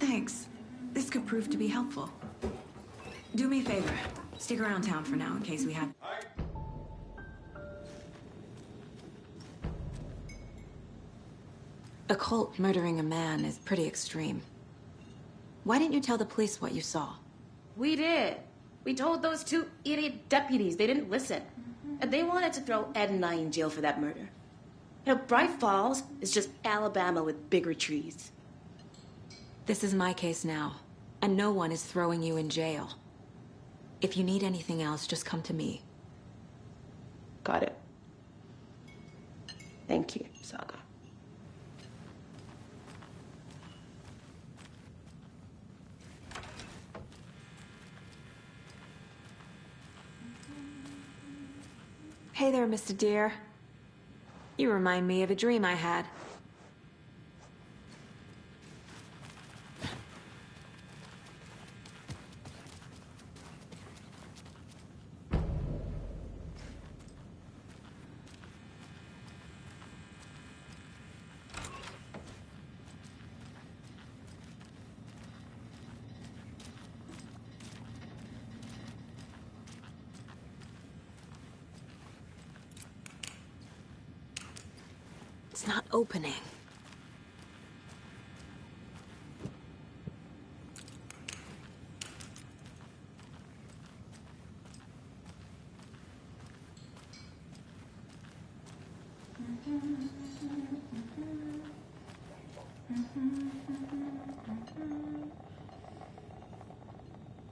Thanks. This could prove to be helpful. Do me a favor. Stick around town for now in case we have... A cult murdering a man is pretty extreme. Why didn't you tell the police what you saw? We did. We told those two idiot deputies. They didn't listen. And they wanted to throw Ed and I in jail for that murder. You know, Bright Falls is just Alabama with bigger trees. This is my case now, and no one is throwing you in jail. If you need anything else, just come to me. Got it. Thank you, Saga. Hey there, Mr. Deer. You remind me of a dream I had. It's not opening.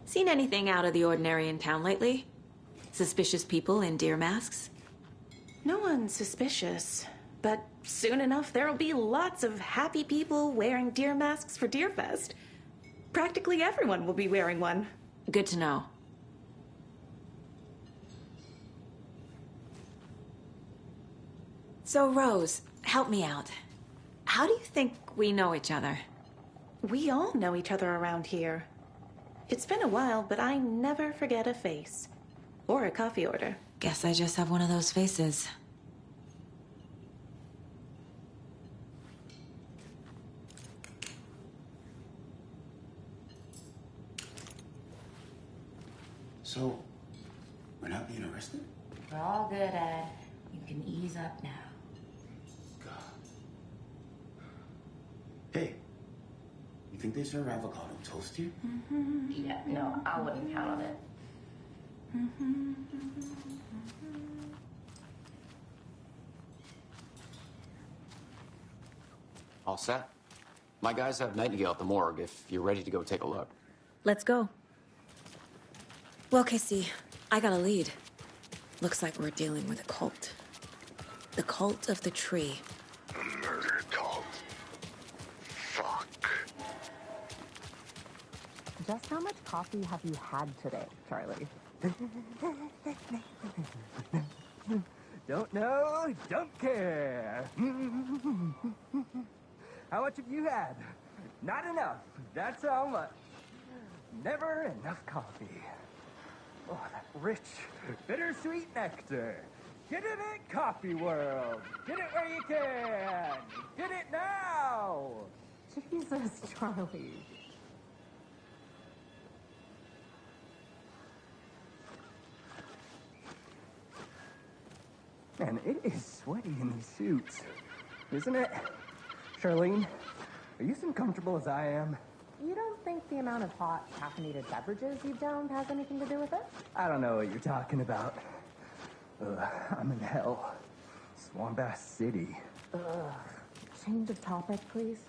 Seen anything out of the ordinary in town lately? Suspicious people in deer masks? No one's suspicious. But soon enough, there'll be lots of happy people wearing deer masks for Deerfest. Practically everyone will be wearing one. Good to know. So, Rose, help me out. How do you think we know each other? We all know each other around here. It's been a while, but I never forget a face. Or a coffee order. Guess I just have one of those faces. So, we're not being arrested? We're all good, Ed. You can ease up now. God. Hey, you think they serve avocado toast here? Yeah, no, I wouldn't count on it. All set. My guys have Nightingale at the morgue if you're ready to go take a look. Let's go. Well, Casey, I got a lead. Looks like we're dealing with a cult. The cult of the tree. A murder cult. Fuck. Just how much coffee have you had today, Charlie? Don't know, don't care. How much have you had? Not enough. That's how much. Never enough coffee. Oh, that rich, bittersweet nectar. Get it at Coffee World. Get it where you can. Get it now. Jesus, Charlie. Man, it is sweaty in these suits, isn't it? Charlene, are you as uncomfortable as I am? You don't think the amount of hot, caffeinated beverages you've downed has anything to do with it? I don't know what you're talking about. I'm in hell. Swamp Ass City. Ugh. Change of topic, please.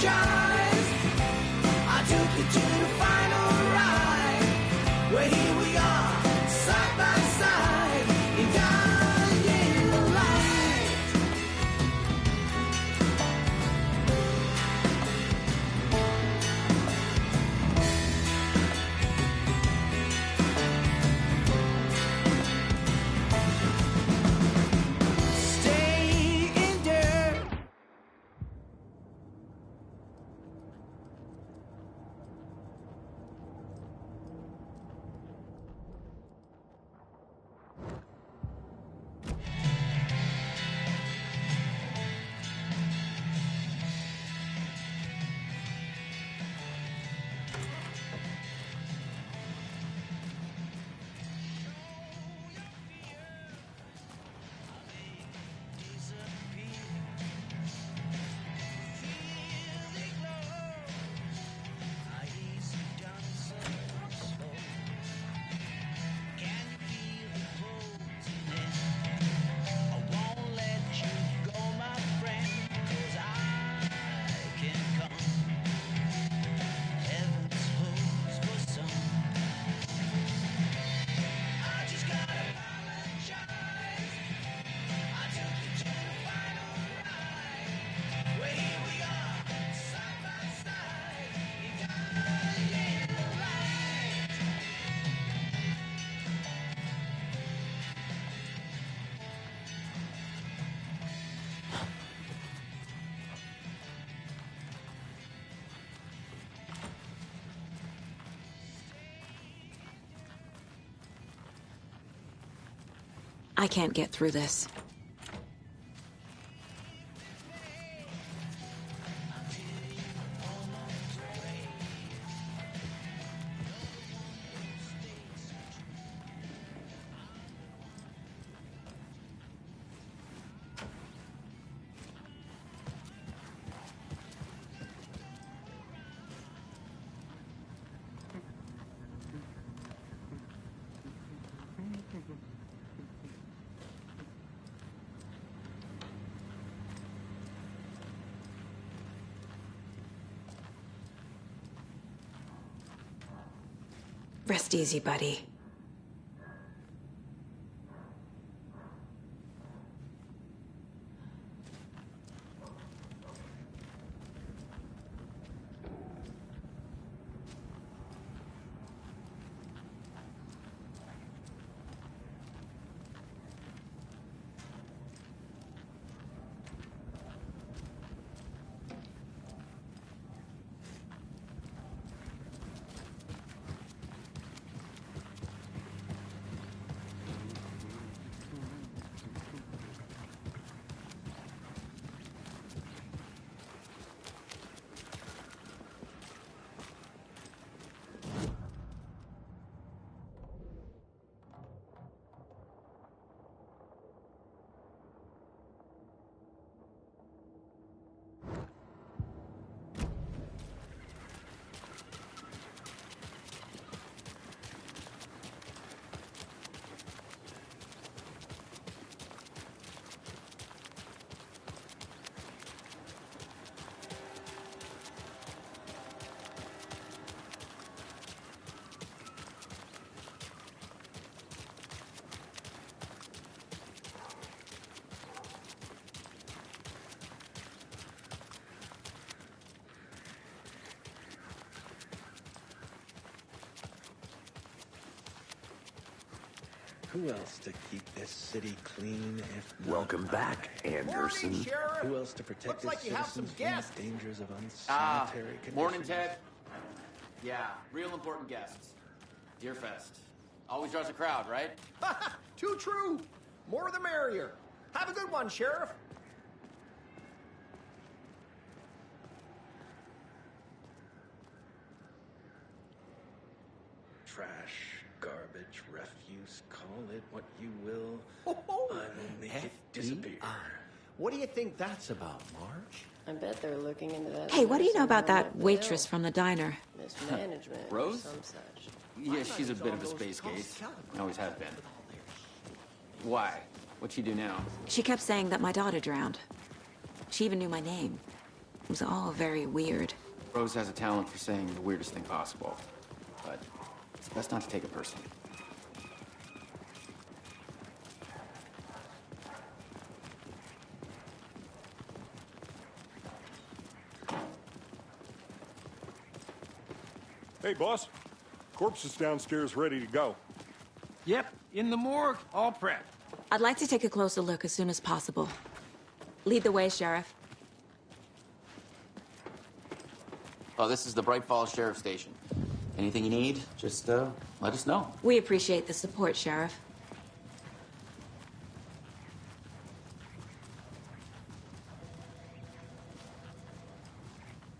apologize. I took you to the final ride. Where here we are, side by side, in dying light. Stay in there. I can't get through this. Rest easy, buddy. Who else to keep this city clean if not Welcome back, Anderson. Morning, Sheriff. Who else to protect Looks its like you have some citizens from guests. the dangers of unsanitary conditions? Morning, Ted. Yeah, real important guests. Deerfest. Always draws a crowd, right? Too true. More the merrier. Have a good one, Sheriff. Trash, garbage, refuse, call it what you will. Oh, I will make it disappear. What do you think that's about, Marge? I bet they're looking into that. Hey, what do you know about somehow that might waitress fail. from the diner? Mismanagement or Rose? some such. Yeah, she's a bit of a space case. Always has been. Why? What'd she do now? She kept saying that my daughter drowned. She even knew my name. It was all very weird. Rose has a talent for saying the weirdest thing possible, but it's best not to take it personally. Hey, boss. Corpse is downstairs ready to go. Yep, in the morgue, all prepped. I'd like to take a closer look as soon as possible. Lead the way, Sheriff. Oh, this is the Bright Falls Sheriff Station. Anything you need, just let us know. We appreciate the support, Sheriff.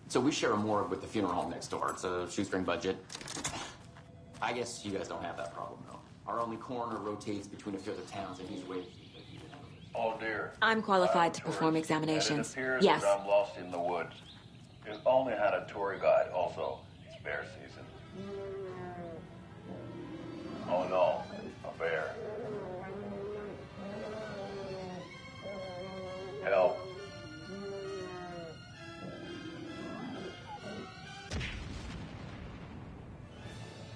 So we share a morgue with the funeral home next door. It's a shoestring budget. I guess you guys don't have that problem, though. Our only coroner rotates between a few other towns, and he's way... Oh, dear. I'm qualified to perform examinations. And it appears Yes. that I'm lost in the woods. We've only had a tour guide, also. It's bear season. Oh, no. A bear. Help.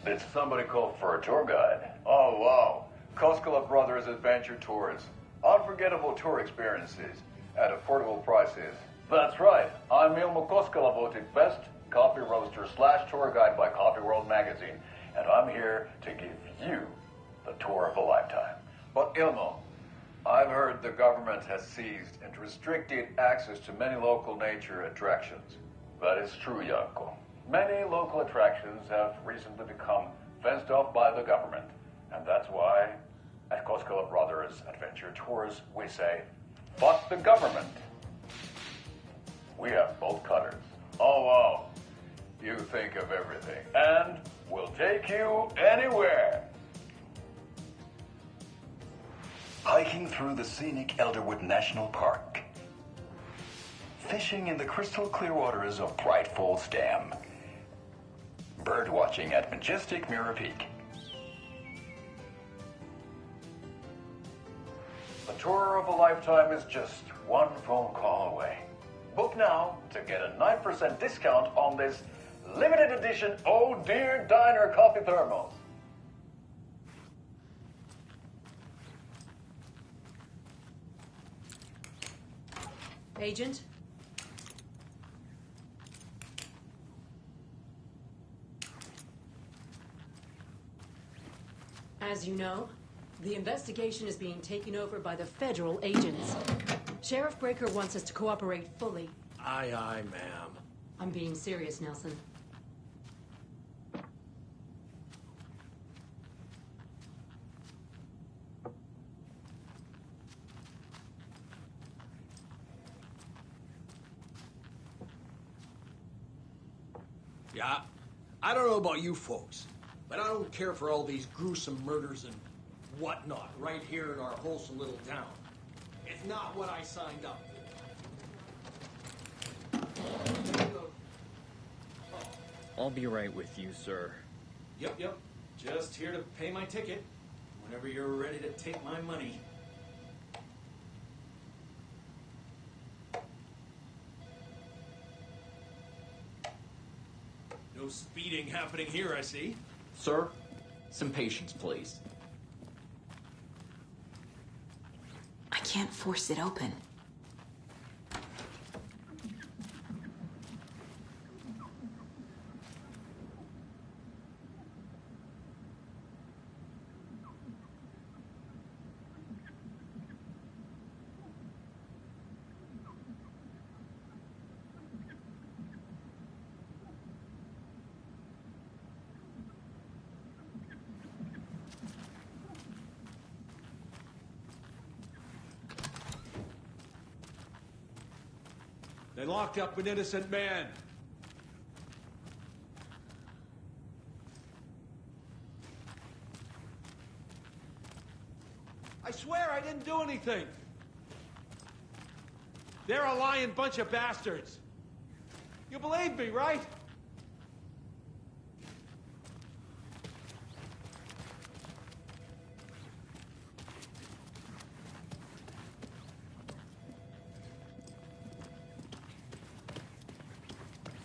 Did somebody call for a tour guide? Oh, wow. Koskela Brothers Adventure Tours. Unforgettable tour experiences at affordable prices. That's right. I'm Ilmo Koskela, voted best coffee roaster / tour guide by Coffee World magazine. And I'm here to give you the tour of a lifetime. But Ilmo, I've heard the government has seized and restricted access to many local nature attractions. That is true, Janko. Many local attractions have recently become fenced off by the government. And that's why, at Koskela Brothers Adventure Tours, we say, fuck the government. We have bolt cutters. Oh, wow. You think of everything. And we'll take you anywhere. Hiking through the scenic Elderwood National Park. Fishing in the crystal clear waters of Bright Falls Dam. Bird watching at majestic Mirror Peak. The tour of a lifetime is just one phone call away. Book now to get a 9% discount on this limited edition Oh Dear Diner coffee thermos. Agent? As you know, the investigation is being taken over by the federal agents. Sheriff Breaker wants us to cooperate fully. Aye, aye, ma'am. I'm being serious, Nelson. Yeah, I don't know about you folks, but I don't care for all these gruesome murders and whatnot right here in our wholesome little town. It's not what I signed up for. I'll be right with you, sir. Yep. Just here to pay my ticket. Whenever you're ready to take my money. No speeding happening here, I see. Sir, some patience, please. I can't force it open. They locked up an innocent man. I swear I didn't do anything. They're a lying bunch of bastards. You believe me, right?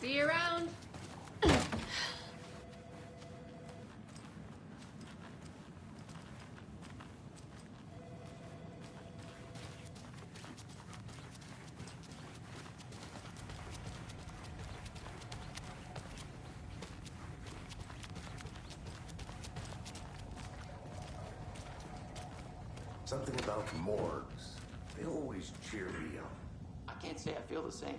See you around. Something about morgues. They always cheer me up. I can't say I feel the same.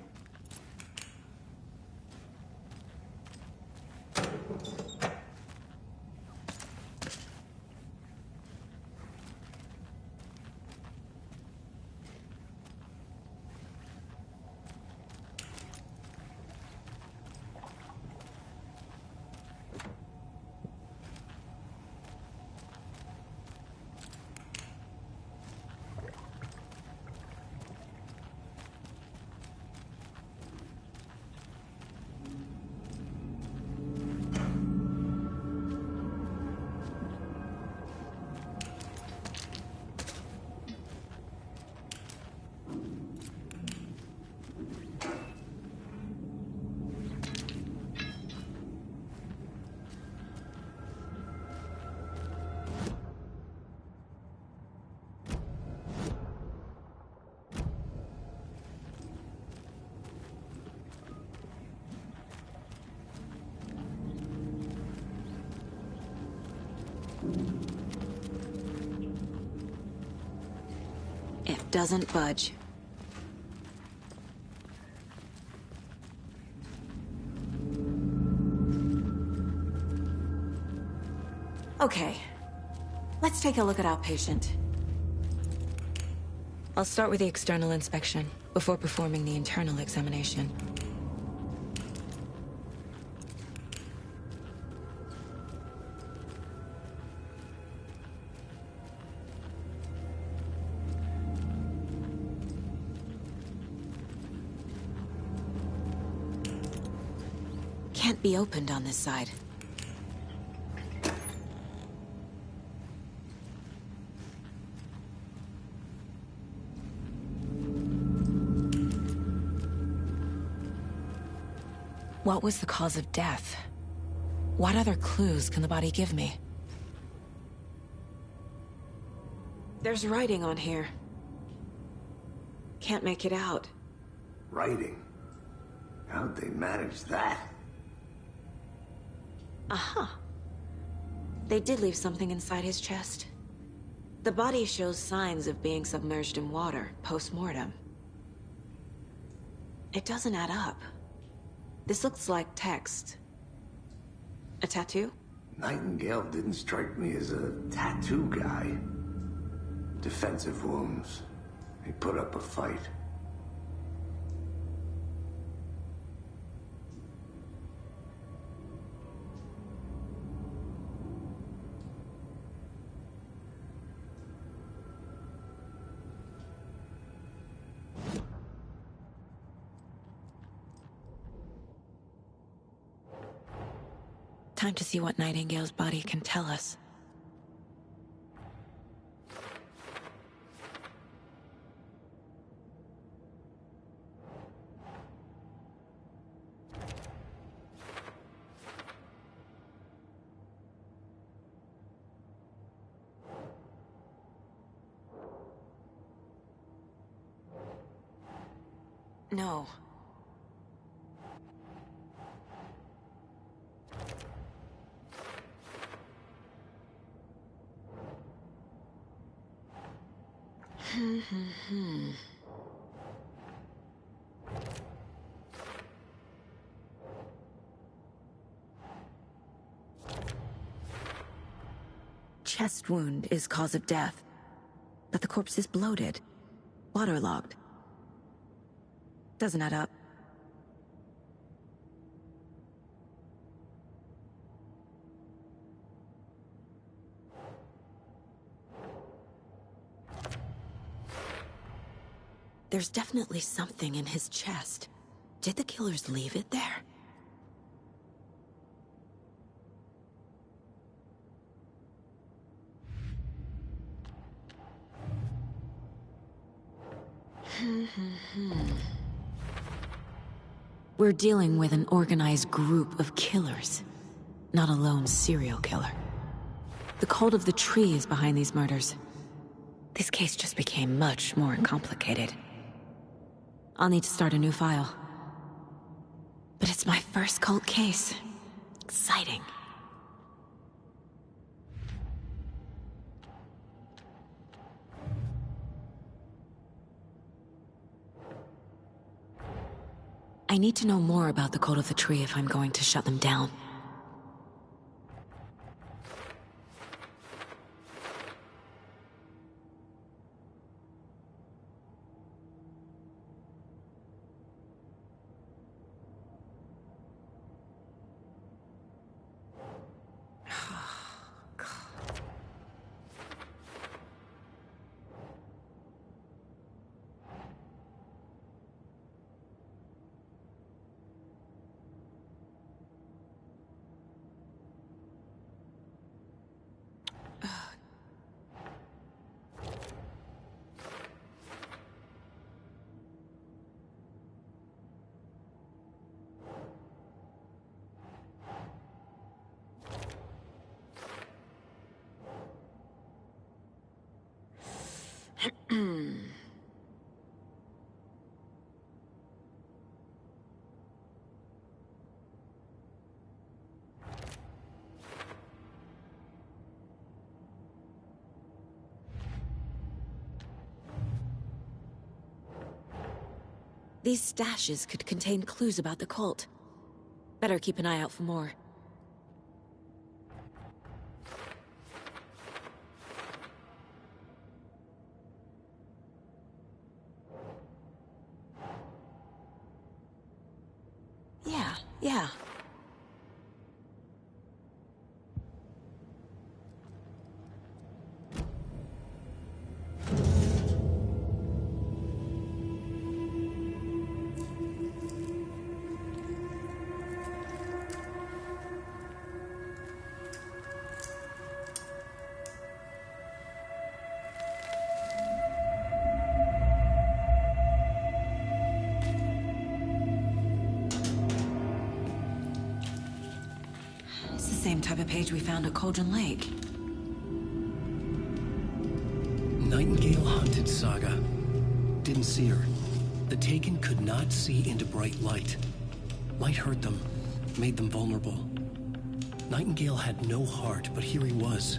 It doesn't budge. Okay, let's take a look at our patient. I'll start with the external inspection before performing the internal examination. Can't be opened on this side. What was the cause of death? What other clues can the body give me? There's writing on here. Can't make it out. Writing? How'd they manage that? Aha. They did leave something inside his chest. The body shows signs of being submerged in water post-mortem. It doesn't add up. This looks like text. A tattoo? Nightingale didn't strike me as a tattoo guy. Defensive wounds. He put up a fight. Time to see what Nightingale's body can tell us. No. Chest wound is cause of death, but the corpse is bloated, waterlogged. Doesn't add up. There's definitely something in his chest. Did the killers leave it there? We're dealing with an organized group of killers, not a lone serial killer. The Cult of the Tree is behind these murders. This case just became much more complicated. I'll need to start a new file. But it's my first cult case. Exciting. I need to know more about the Cult of the Tree if I'm going to shut them down. These stashes could contain clues about the cult. Better keep an eye out for more. Yeah. Same type of page we found at Cauldron Lake. Nightingale hunted Saga. Didn't see her. The Taken could not see into bright light. Light hurt them, made them vulnerable. Nightingale had no heart, but here he was,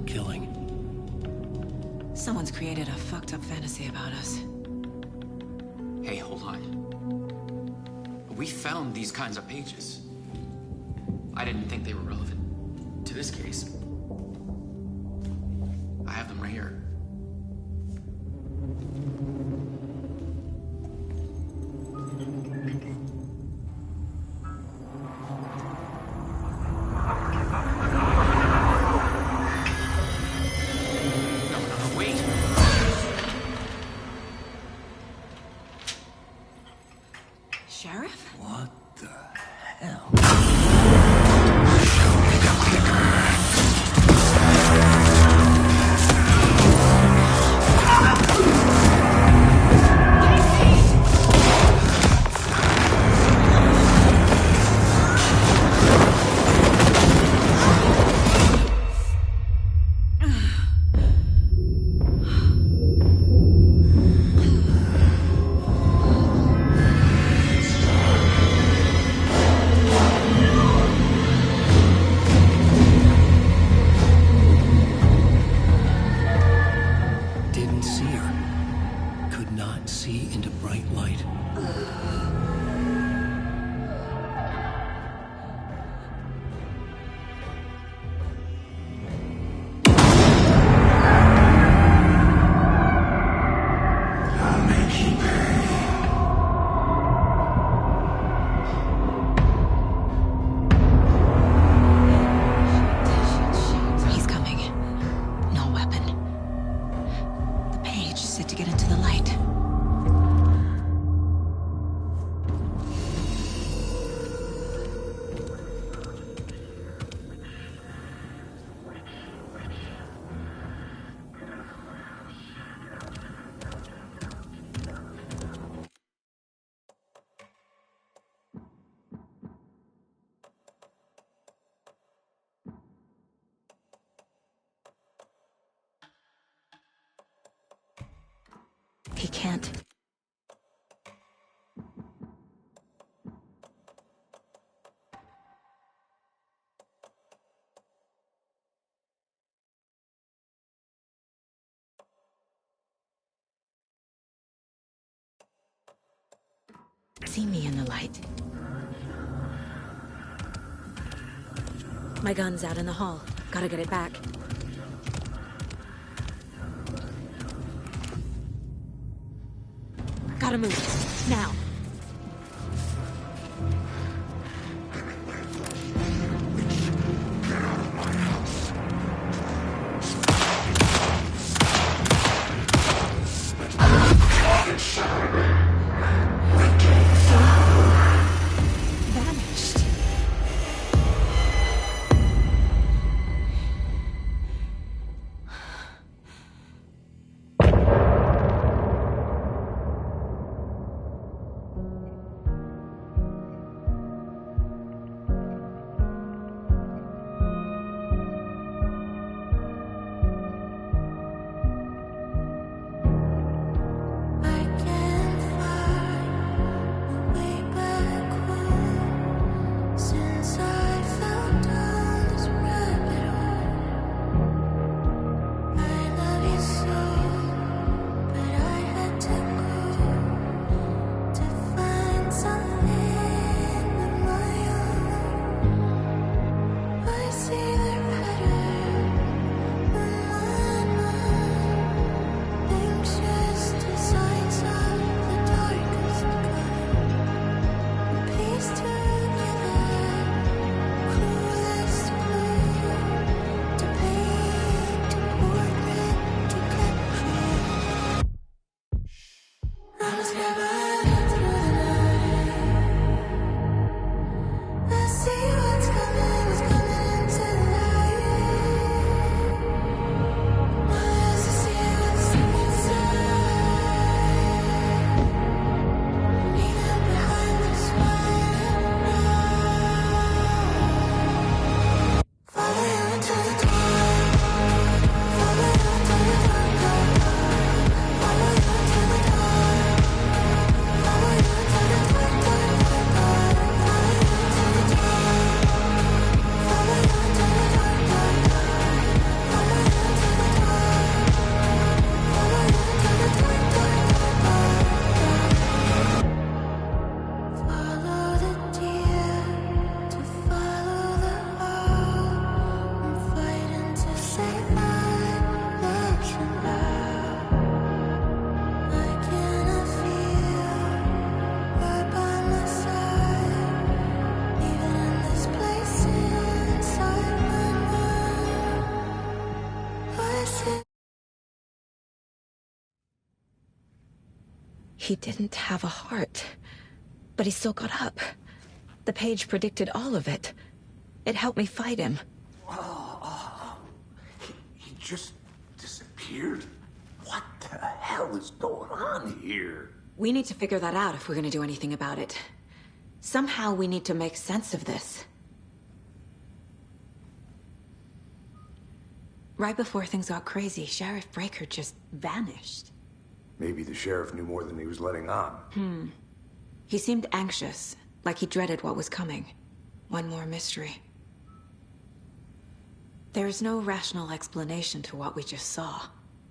killing. Someone's created a fucked up fantasy about us. Hey, hold on. We found these kinds of pages. I didn't think they were relevant to this case. I have them right here. No, wait. Sheriff? What the hell? can't. See me in the light. My gun's out in the hall. Gotta get it back. Gotta move. Now. He didn't have a heart, but he still got up. The page predicted all of it. It helped me fight him. He just disappeared? What the hell is going on here? We need to figure that out if we're gonna do anything about it. Somehow we need to make sense of this. Right before things got crazy, Sheriff Breaker just vanished. Maybe the sheriff knew more than he was letting on. He seemed anxious, like he dreaded what was coming. One more mystery. There's no rational explanation to what we just saw.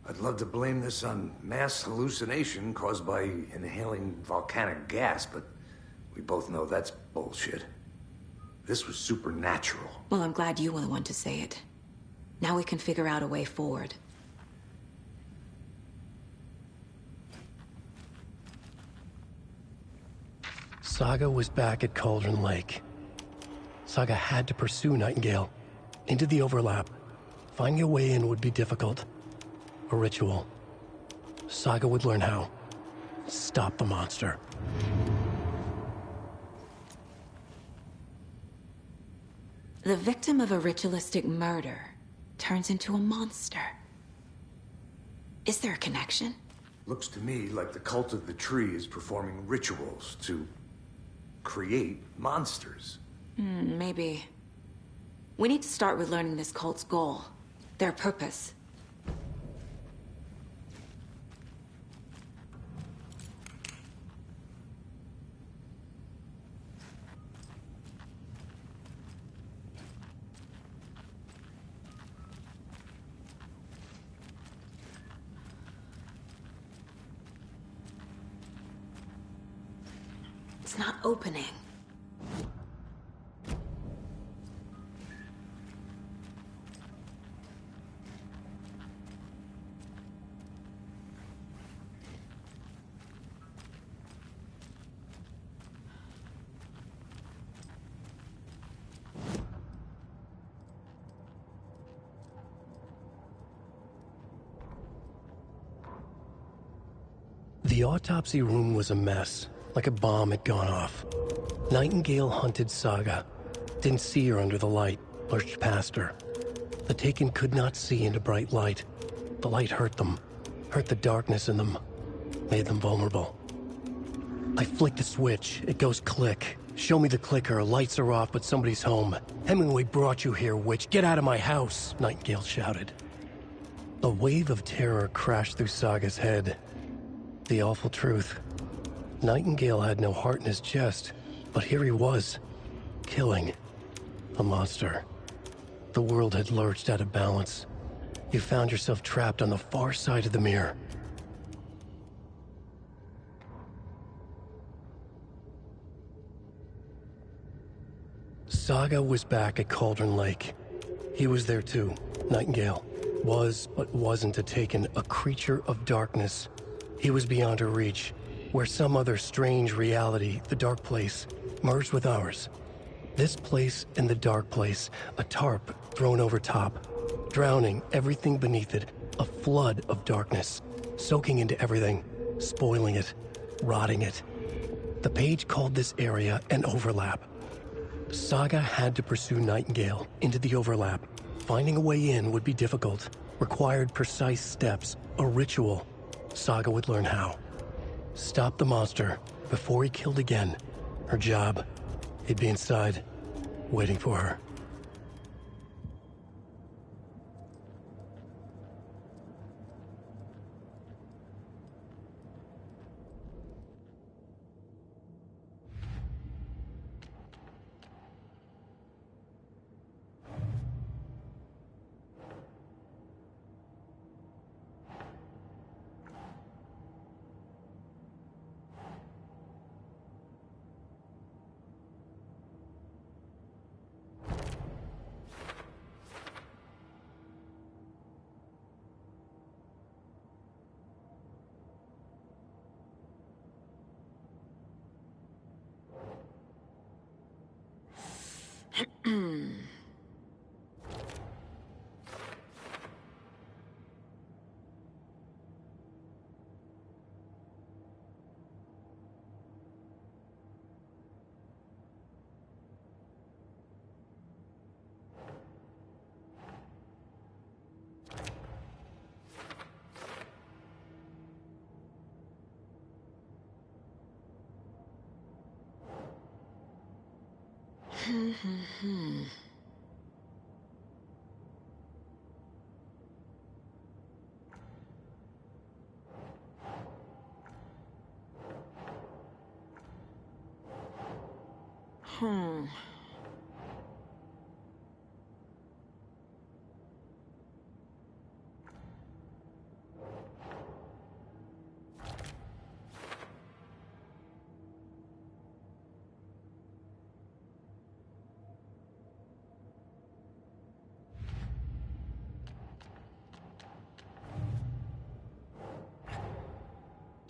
I'd love to blame this on mass hallucination caused by inhaling volcanic gas, but we both know that's bullshit. This was supernatural. Well, I'm glad you were the one to say it. Now we can figure out a way forward. Saga was back at Cauldron Lake. Saga had to pursue Nightingale. Into the overlap. Finding a way in would be difficult. A ritual. Saga would learn how. Stop the monster. The victim of a ritualistic murder turns into a monster. Is there a connection? Looks to me like the cult of the tree is performing rituals to create monsters. Maybe. We need to start with learning this cult's goal. Their purpose. It's not opening. The autopsy room was a mess, like a bomb had gone off. Nightingale hunted Saga. Didn't see her under the light, lurched past her. The Taken could not see into bright light. The light hurt them, hurt the darkness in them, made them vulnerable. I flick the switch, it goes click. Show me the clicker, lights are off, but somebody's home. Hemingway brought you here, witch. Get out of my house, Nightingale shouted. A wave of terror crashed through Saga's head. The awful truth. Nightingale had no heart in his chest, but here he was, killing a monster. The world had lurched out of balance. You found yourself trapped on the far side of the mirror. Saga was back at Cauldron Lake. He was there too, Nightingale. Was, but wasn't a Taken, a creature of darkness. He was beyond her reach, where some other strange reality, the Dark Place, merged with ours. This place and the Dark Place, a tarp thrown over top, drowning everything beneath it, a flood of darkness, soaking into everything, spoiling it, rotting it. The page called this area an overlap. Saga had to pursue Nightingale into the overlap. Finding a way in would be difficult, required precise steps, a ritual. Saga would learn how. Stop the monster before he killed again. Her job. He'd be inside, waiting for her.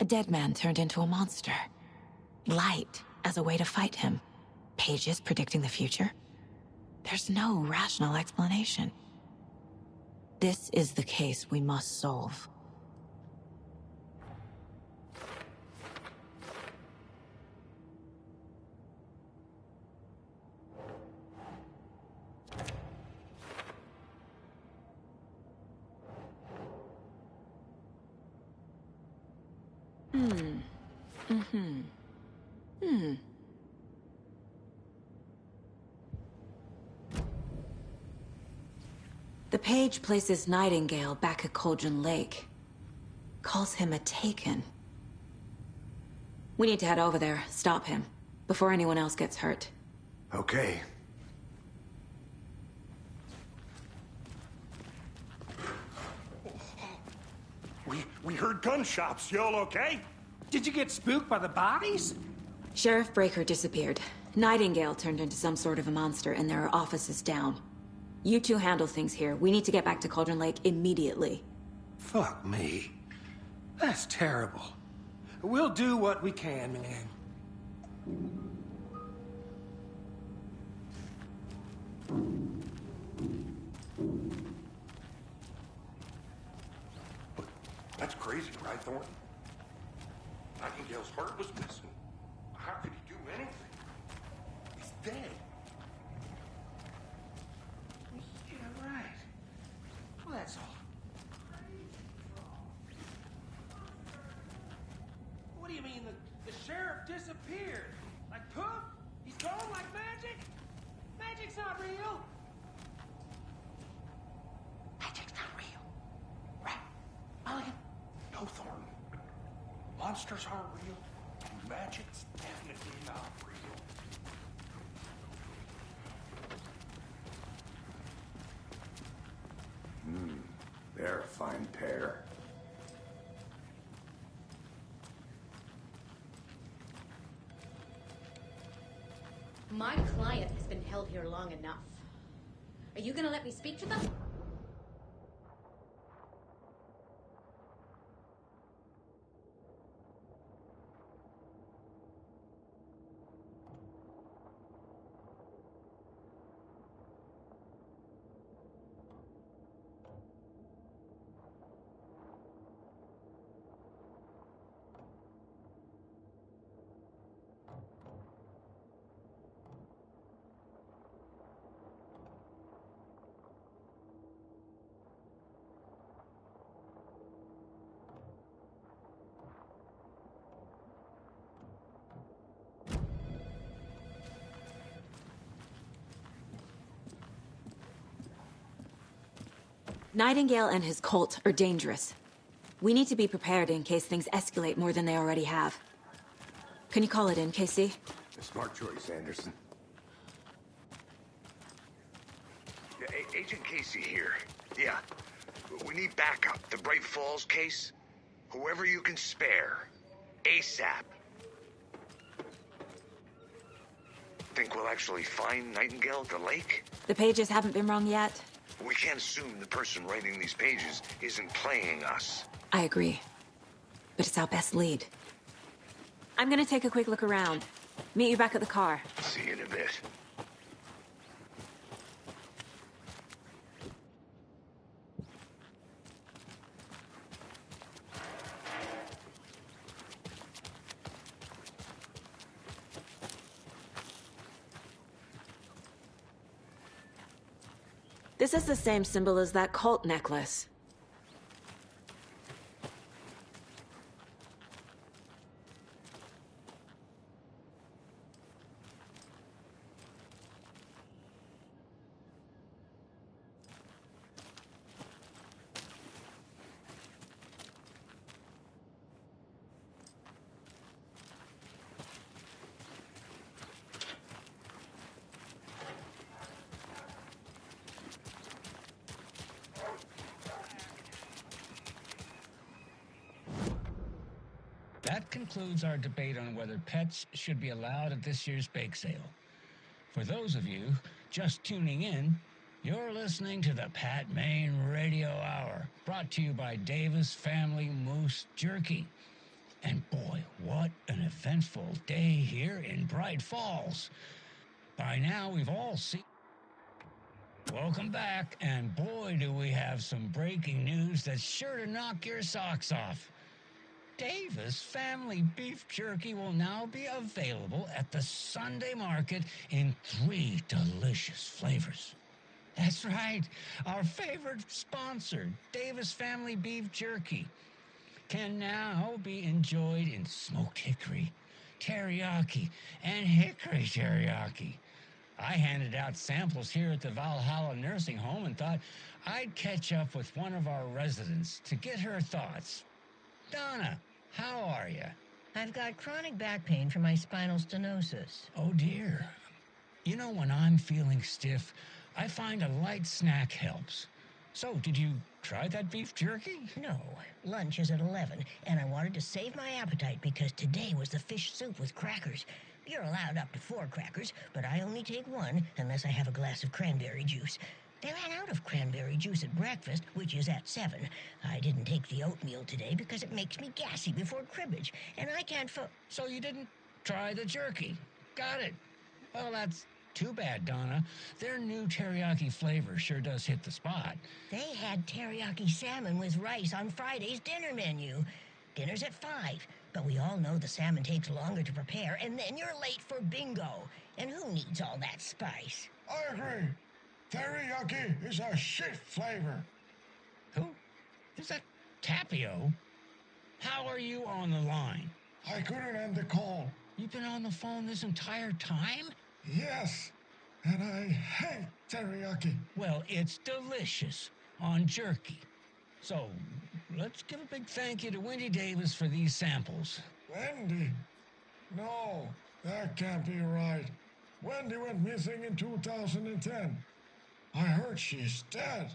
A dead man turned into a monster. Light as a way to fight him. Pages predicting the future. There's no rational explanation. This is the case we must solve. The page places Nightingale back at Cauldron Lake. Calls him a Taken. We need to head over there, stop him, before anyone else gets hurt. Okay. We heard gunshots. Y'all okay? Did you get spooked by the bodies? Sheriff Breaker disappeared. Nightingale turned into some sort of a monster, and there are offices down. You two handle things here. We need to get back to Cauldron Lake immediately. Fuck me. That's terrible. We'll do what we can, man. That's crazy, right, Thornton? Nightingale's heart was missing. How could he do anything? He's dead. Yeah, right. Well, that's all. What do you mean the sheriff disappeared? Like poof? He's gone like magic? Magic's not real. Magic's not real. Right? Mulligan? No, Thornton. Monsters aren't real. And magic's definitely not real. They're a fine pair. My client has been held here long enough. Are you gonna let me speak to them? Nightingale and his cult are dangerous. We need to be prepared in case things escalate more than they already have. Can you call it in, KC? A smart choice, Anderson. Yeah, Agent Casey here. Yeah. We need backup. The Bright Falls case. Whoever you can spare. ASAP. Think we'll actually find Nightingale at the lake? The pages haven't been wrong yet. We can't assume the person writing these pages isn't playing us. I agree. But it's our best lead. I'm gonna take a quick look around. Meet you back at the car. See you in a bit. This is the same symbol as that cult necklace. That concludes our debate on whether pets should be allowed at this year's bake sale. For those of you just tuning in, you're listening to the Pat Maine Radio Hour, brought to you by Davis Family Moose Jerky. And boy, what an eventful day here in Bright Falls. By now, we've all seen... Welcome back, and boy, do we have some breaking news that's sure to knock your socks off. Davis Family Beef Jerky will now be available at the Sunday Market in 3 delicious flavors. That's right, our favorite sponsor, Davis Family Beef Jerky, can now be enjoyed in smoked hickory, teriyaki, and hickory teriyaki. I handed out samples here at the Valhalla Nursing Home and thought I'd catch up with one of our residents to get her thoughts. Donna, how are you? I've got chronic back pain from my spinal stenosis. Oh, dear. You know, when I'm feeling stiff, I find a light snack helps. So, did you try that beef jerky? No, lunch is at 11, and I wanted to save my appetite because today was the fish soup with crackers. You're allowed up to 4 crackers, but I only take 1 unless I have a glass of cranberry juice. They ran out of cranberry juice at breakfast, which is at 7. I didn't take the oatmeal today because it makes me gassy before cribbage, and I can't So you didn't try the jerky. Got it. Well, that's too bad, Donna. Their new teriyaki flavor sure does hit the spot. They had teriyaki salmon with rice on Friday's dinner menu. Dinner's at 5, but we all know the salmon takes longer to prepare, and then you're late for bingo. And who needs all that spice? I agree. Teriyaki is a shit flavor. Who? Is that Tapio? How are you on the line? I couldn't end the call. You've been on the phone this entire time? Yes, and I hate teriyaki. Well, it's delicious on jerky. So, let's give a big thank you to Wendy Davis for these samples. Wendy? No, that can't be right. Wendy went missing in 2010. I heard she's dead.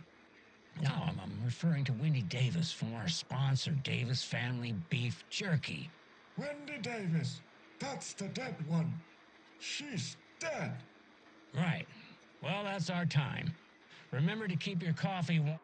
No, I'm referring to Wendy Davis from our sponsor, Davis Family Beef Jerky. Wendy Davis. That's the dead one. She's dead. Right. Well, that's our time. Remember to keep your coffee warm.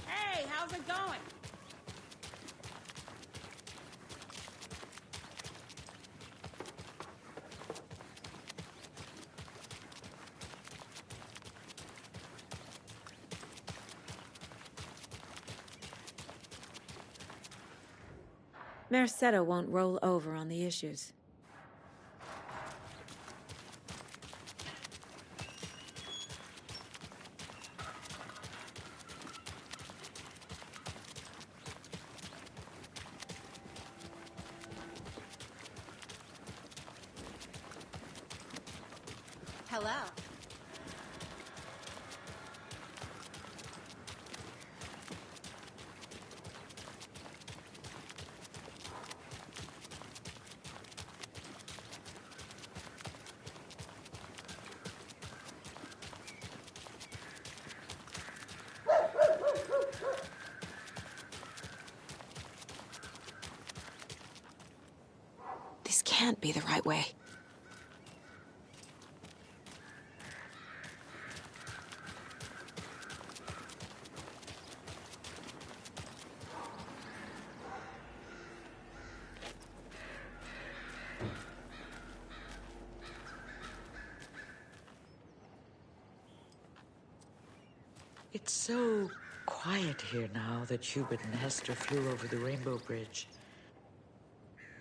Hey, how's it going? Mercado won't roll over on the issues. Hello. This can't be the right way. It's so quiet here now that Hubert and Hester flew over the Rainbow Bridge.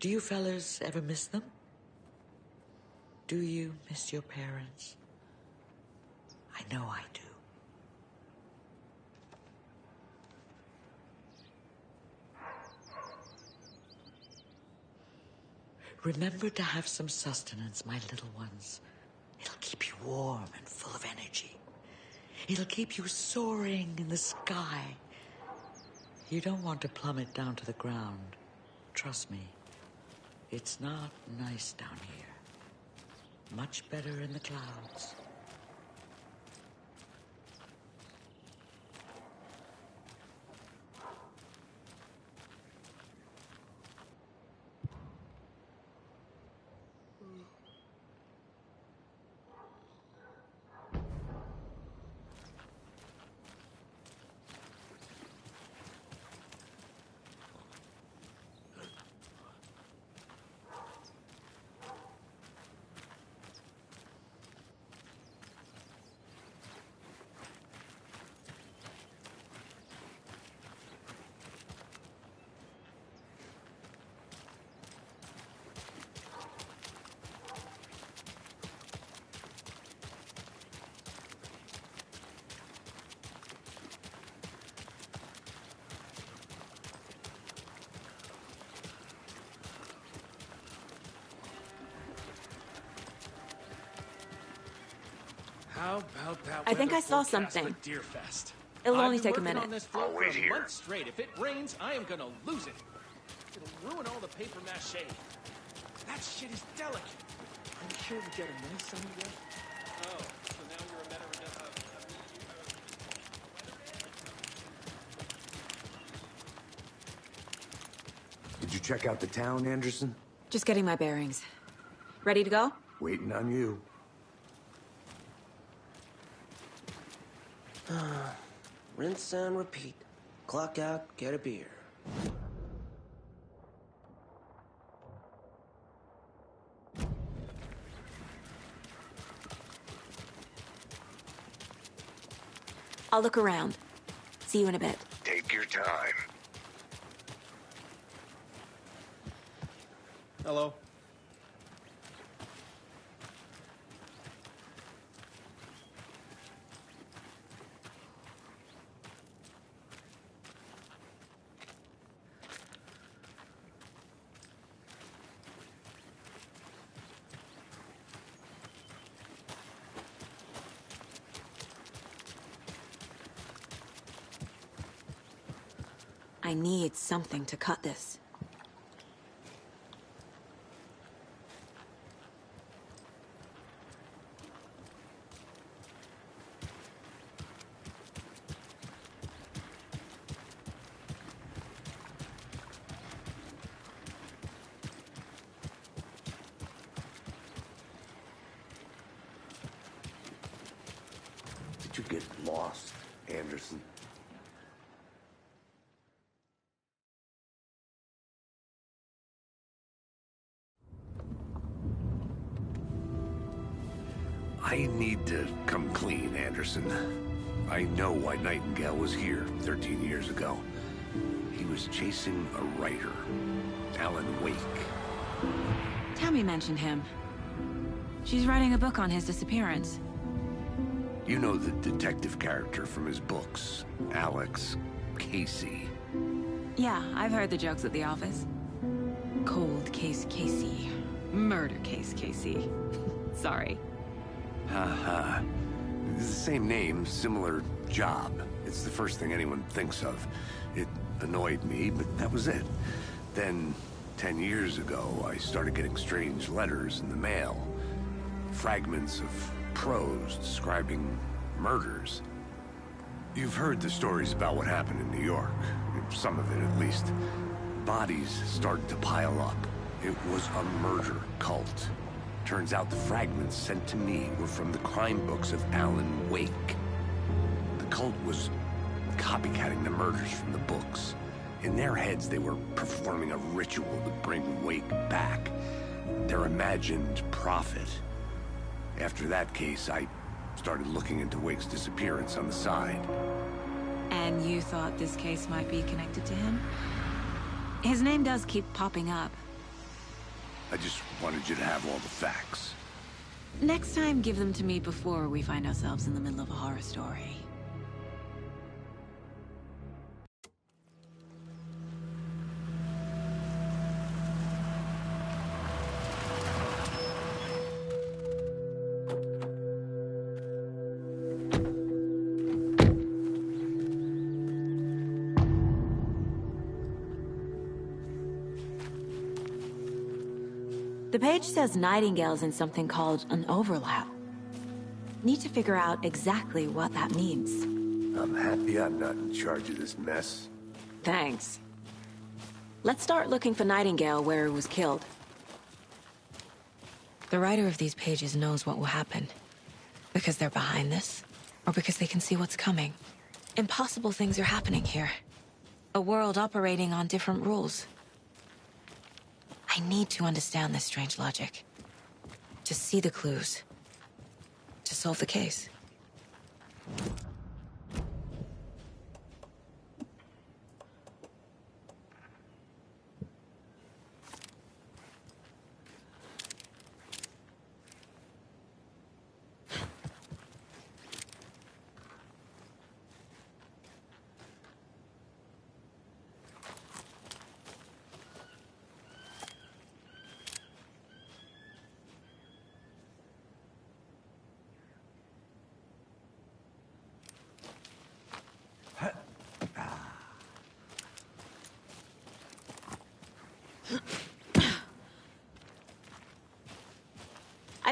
Do you fellas ever miss them? Do you miss your parents? I know I do. Remember to have some sustenance, my little ones. It'll keep you warm and full of energy. It'll keep you soaring in the sky. You don't want to plummet down to the ground. Trust me, it's not nice down here. Much better in the clouds. How about that? I think weather I saw forecast something. for Deerfest? It'll I've only been take a working minute. on this float I'll for wait a here. month straight. If it rains, I am gonna lose it. It'll ruin all the paper mache. That shit is delicate. Are you sure we get a nice sunny day? Oh, so now you're a better Did you check out the town, Anderson? Just getting my bearings. Ready to go? Waiting on you. Rinse and repeat. Clock out, get a beer. I'll look around. See you in a bit. Take your time. Hello. I need something to cut this. Did you get lost, Anderson? I need to come clean, Anderson. I know why Nightingale was here 13 years ago. He was chasing a writer, Alan Wake. Tammy mentioned him. She's writing a book on his disappearance. You know the detective character from his books, Alex Casey. Yeah, I've heard the jokes at the office. Cold case Casey. Murder case Casey. Sorry. Haha. It's the same name, similar job. It's the first thing anyone thinks of. It annoyed me, but that was it. Then, 10 years ago, I started getting strange letters in the mail. Fragments of prose describing murders. You've heard the stories about what happened in New York. Some of it, at least. Bodies started to pile up. It was a murder cult. Turns out the fragments sent to me were from the crime books of Alan Wake. The cult was copycatting the murders from the books. In their heads, they were performing a ritual to bring Wake back. Their imagined prophet. After that case, I started looking into Wake's disappearance on the side. And you thought this case might be connected to him? His name does keep popping up. I just wanted you to have all the facts. Next time, give them to me before we find ourselves in the middle of a horror story. The page says Nightingale's in something called an overlap. Need to figure out exactly what that means. I'm happy I'm not in charge of this mess. Thanks. Let's start looking for Nightingale where he was killed. The writer of these pages knows what will happen. Because they're behind this, or because they can see what's coming. Impossible things are happening here. A world operating on different rules. I need to understand this strange logic. To see the clues. To solve the case.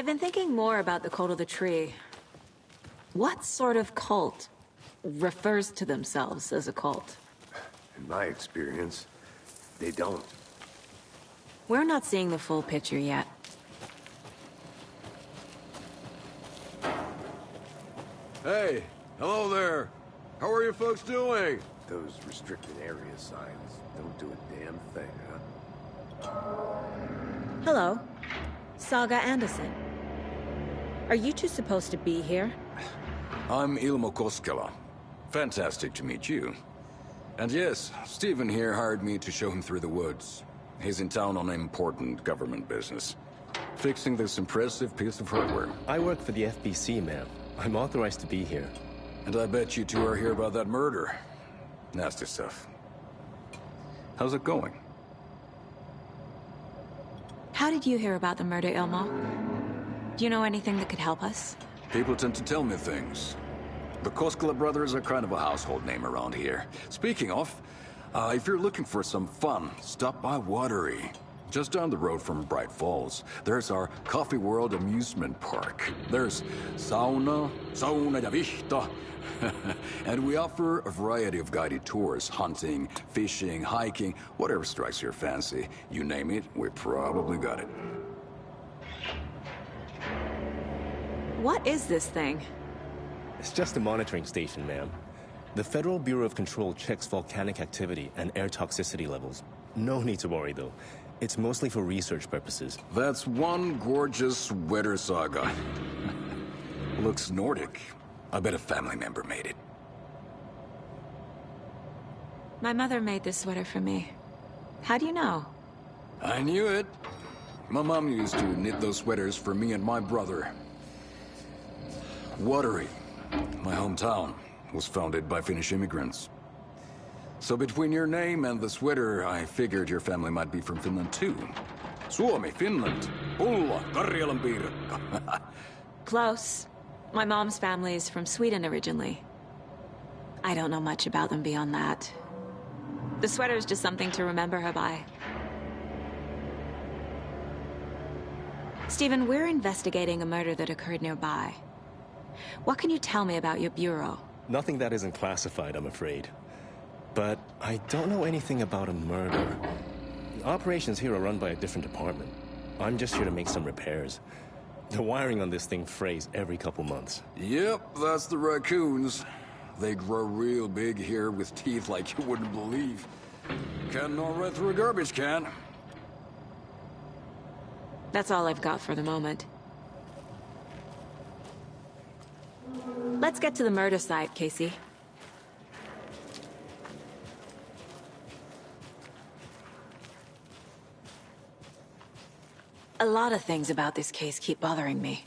been thinking more about the cult of the tree. What sort of cult refers to themselves as a cult? In my experience, they don't. We're not seeing the full picture yet. Hey, hello there. How are you folks doing? Those restricted area signs don't do a damn thing, huh? Hello. Saga Anderson. Are you two supposed to be here? I'm Ilmo Koskela. Fantastic to meet you. And yes, Stephen here hired me to show him through the woods. He's in town on important government business. Fixing this impressive piece of hardware. I work for the FBC, ma'am. I'm authorized to be here. And I bet you two are here about that murder. Nasty stuff. How's it going? How did you hear about the murder, Ilmo? Do you know anything that could help us? People tend to tell me things. The Koskela brothers are kind of a household name around here. Speaking of, if you're looking for some fun, stop by Watery. Just down the road from Bright Falls, there's our Coffee World amusement park. There's sauna ja vihta. And we offer a variety of guided tours, hunting, fishing, hiking, whatever strikes your fancy. You name it, we probably got it. What is this thing? It's just a monitoring station, ma'am. The Federal Bureau of Control checks volcanic activity and air toxicity levels. No need to worry, though. It's mostly for research purposes. That's one gorgeous sweater, Saga. Looks Nordic. I bet a family member made it. My mother made this sweater for me. How do you know? I knew it. My mom used to knit those sweaters for me and my brother. Watery, my hometown, was founded by Finnish immigrants. So between your name and the sweater, I figured your family might be from Finland too. Suomi, Finland, Pulla, Karjalan piirakka. Close. My mom's family is from Sweden originally. I don't know much about them beyond that. The sweater is just something to remember her by. Stephen, we're investigating a murder that occurred nearby. What can you tell me about your bureau? Nothing that isn't classified, I'm afraid. But I don't know anything about a murder. The operations here are run by a different department. I'm just here to make some repairs. The wiring on this thing frays every couple months. Yep, that's the raccoons. They grow real big here with teeth like you wouldn't believe. Can't gnaw right through a garbage can. That's all I've got for the moment. Let's get to the murder site, Casey. A lot of things about this case keep bothering me.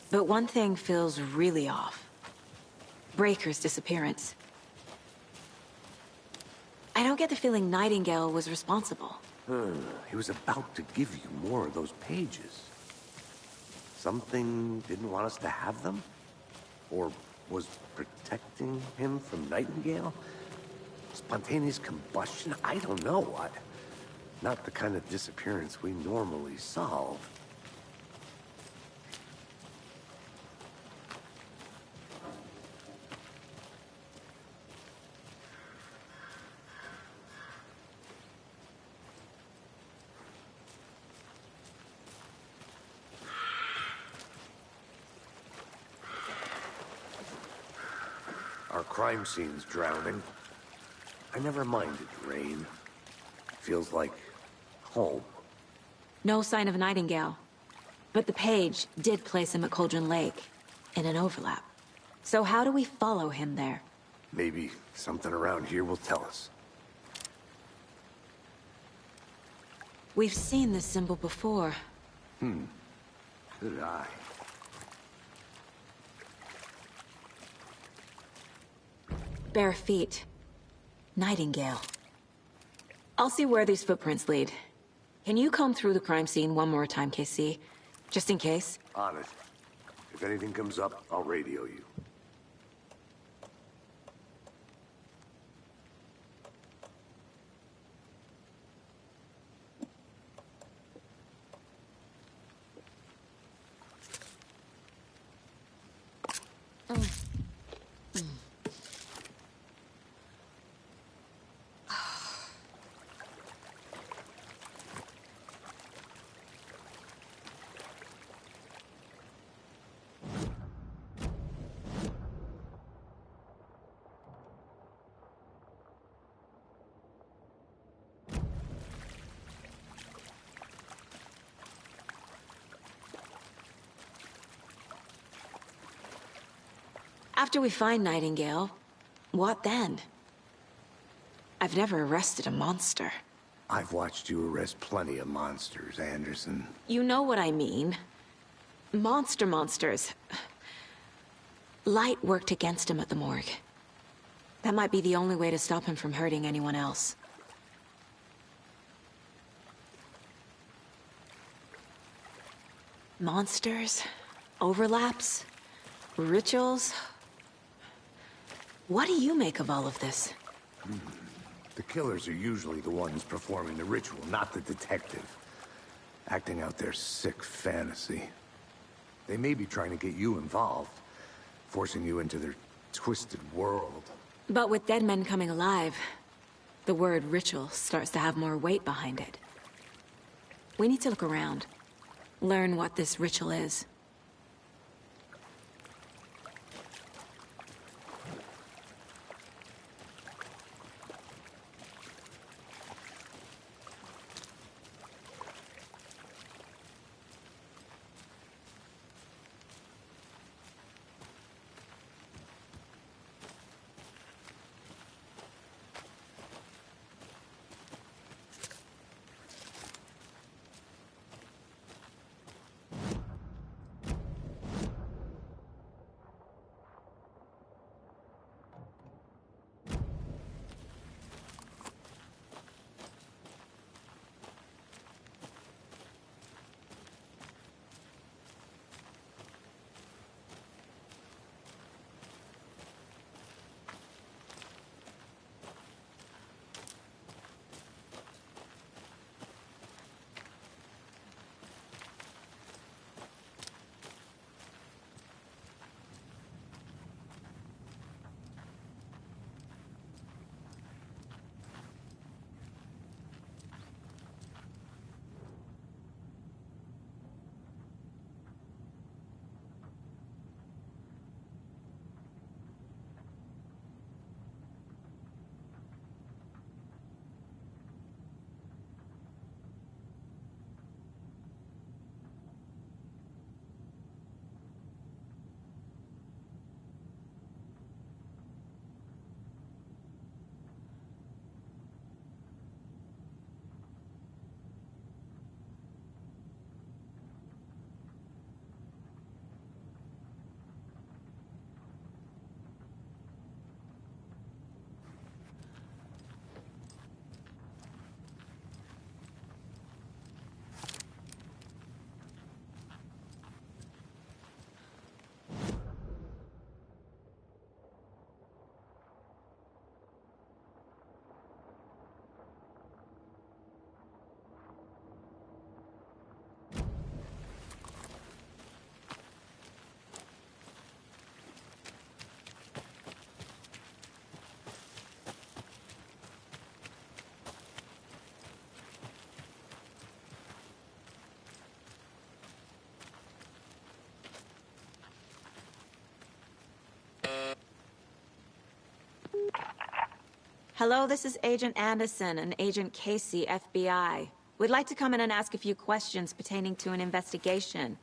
But one thing feels really off. Breaker's disappearance. I don't get the feeling Nightingale was responsible. He was about to give you more of those pages. Something didn't want us to have them? Or was protecting him from Nightingale? Spontaneous combustion? I don't know. Not the kind of disappearance we normally solve. Our crime scene's drowning. I never minded rain. Feels like home. No sign of Nightingale. But the page did place him at Cauldron Lake, in an overlap. So how do we follow him there? Maybe something around here will tell us. We've seen this symbol before. Good eye. Bare feet. Nightingale. I'll see where these footprints lead. Can you comb through the crime scene one more time, KC? Just in case? On it. If anything comes up, I'll radio you. After we find Nightingale, what then? I've never arrested a monster. I've watched you arrest plenty of monsters, Anderson. You know what I mean. Monsters. Light worked against him at the morgue. That might be the only way to stop him from hurting anyone else. Monsters? Overlaps? Rituals? What do you make of all of this? The killers are usually the ones performing the ritual, not the detective. Acting out their sick fantasy. They may be trying to get you involved, forcing you into their twisted world. But with dead men coming alive, the word ritual starts to have more weight behind it. We need to look around. Learn what this ritual is. Hello, this is Agent Anderson and Agent Casey, FBI. We'd like to come in and ask a few questions pertaining to an investigation.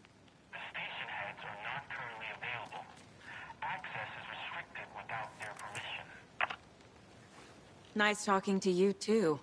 The station heads are not currently available. Access is restricted without their permission. Nice talking to you, too.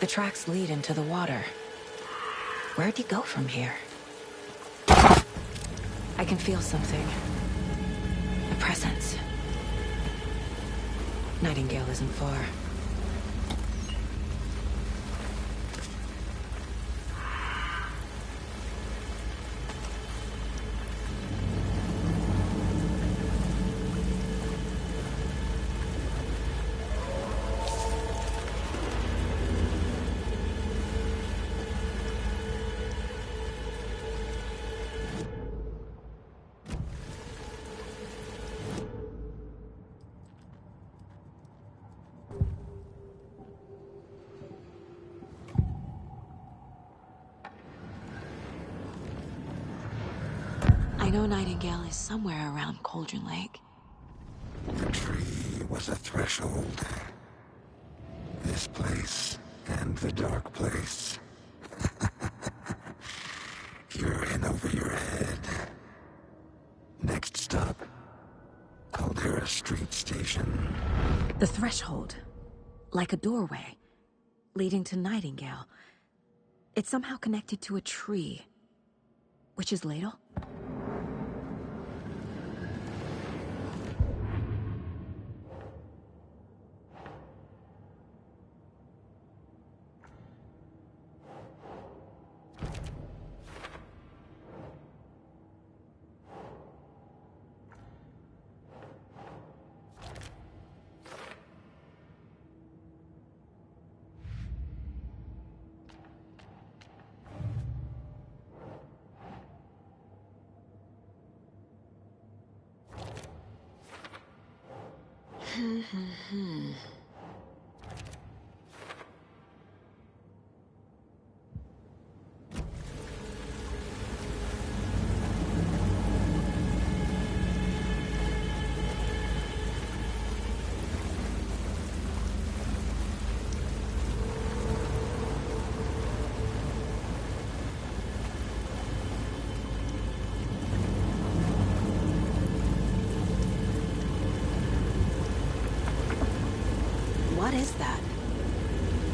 The tracks lead into the water. Where'd he go from here? I can feel something. A presence. Nightingale isn't far. I know Nightingale is somewhere around Cauldron Lake. The tree was a threshold. This place and the dark place. You're in over your head. Next stop, Caldera Street Station. The threshold. Like a doorway. Leading to Nightingale. It's somehow connected to a tree. Witch's Ladle? What is that?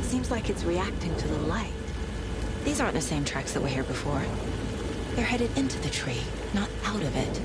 Seems like it's reacting to the light. These aren't the same tracks that were here before. They're headed into the tree, not out of it.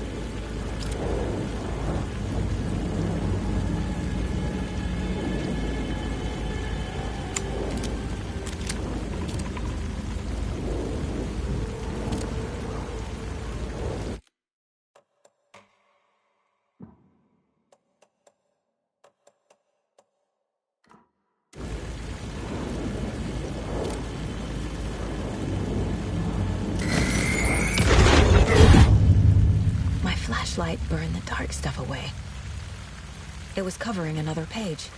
Light burned the dark stuff away. It was covering another page.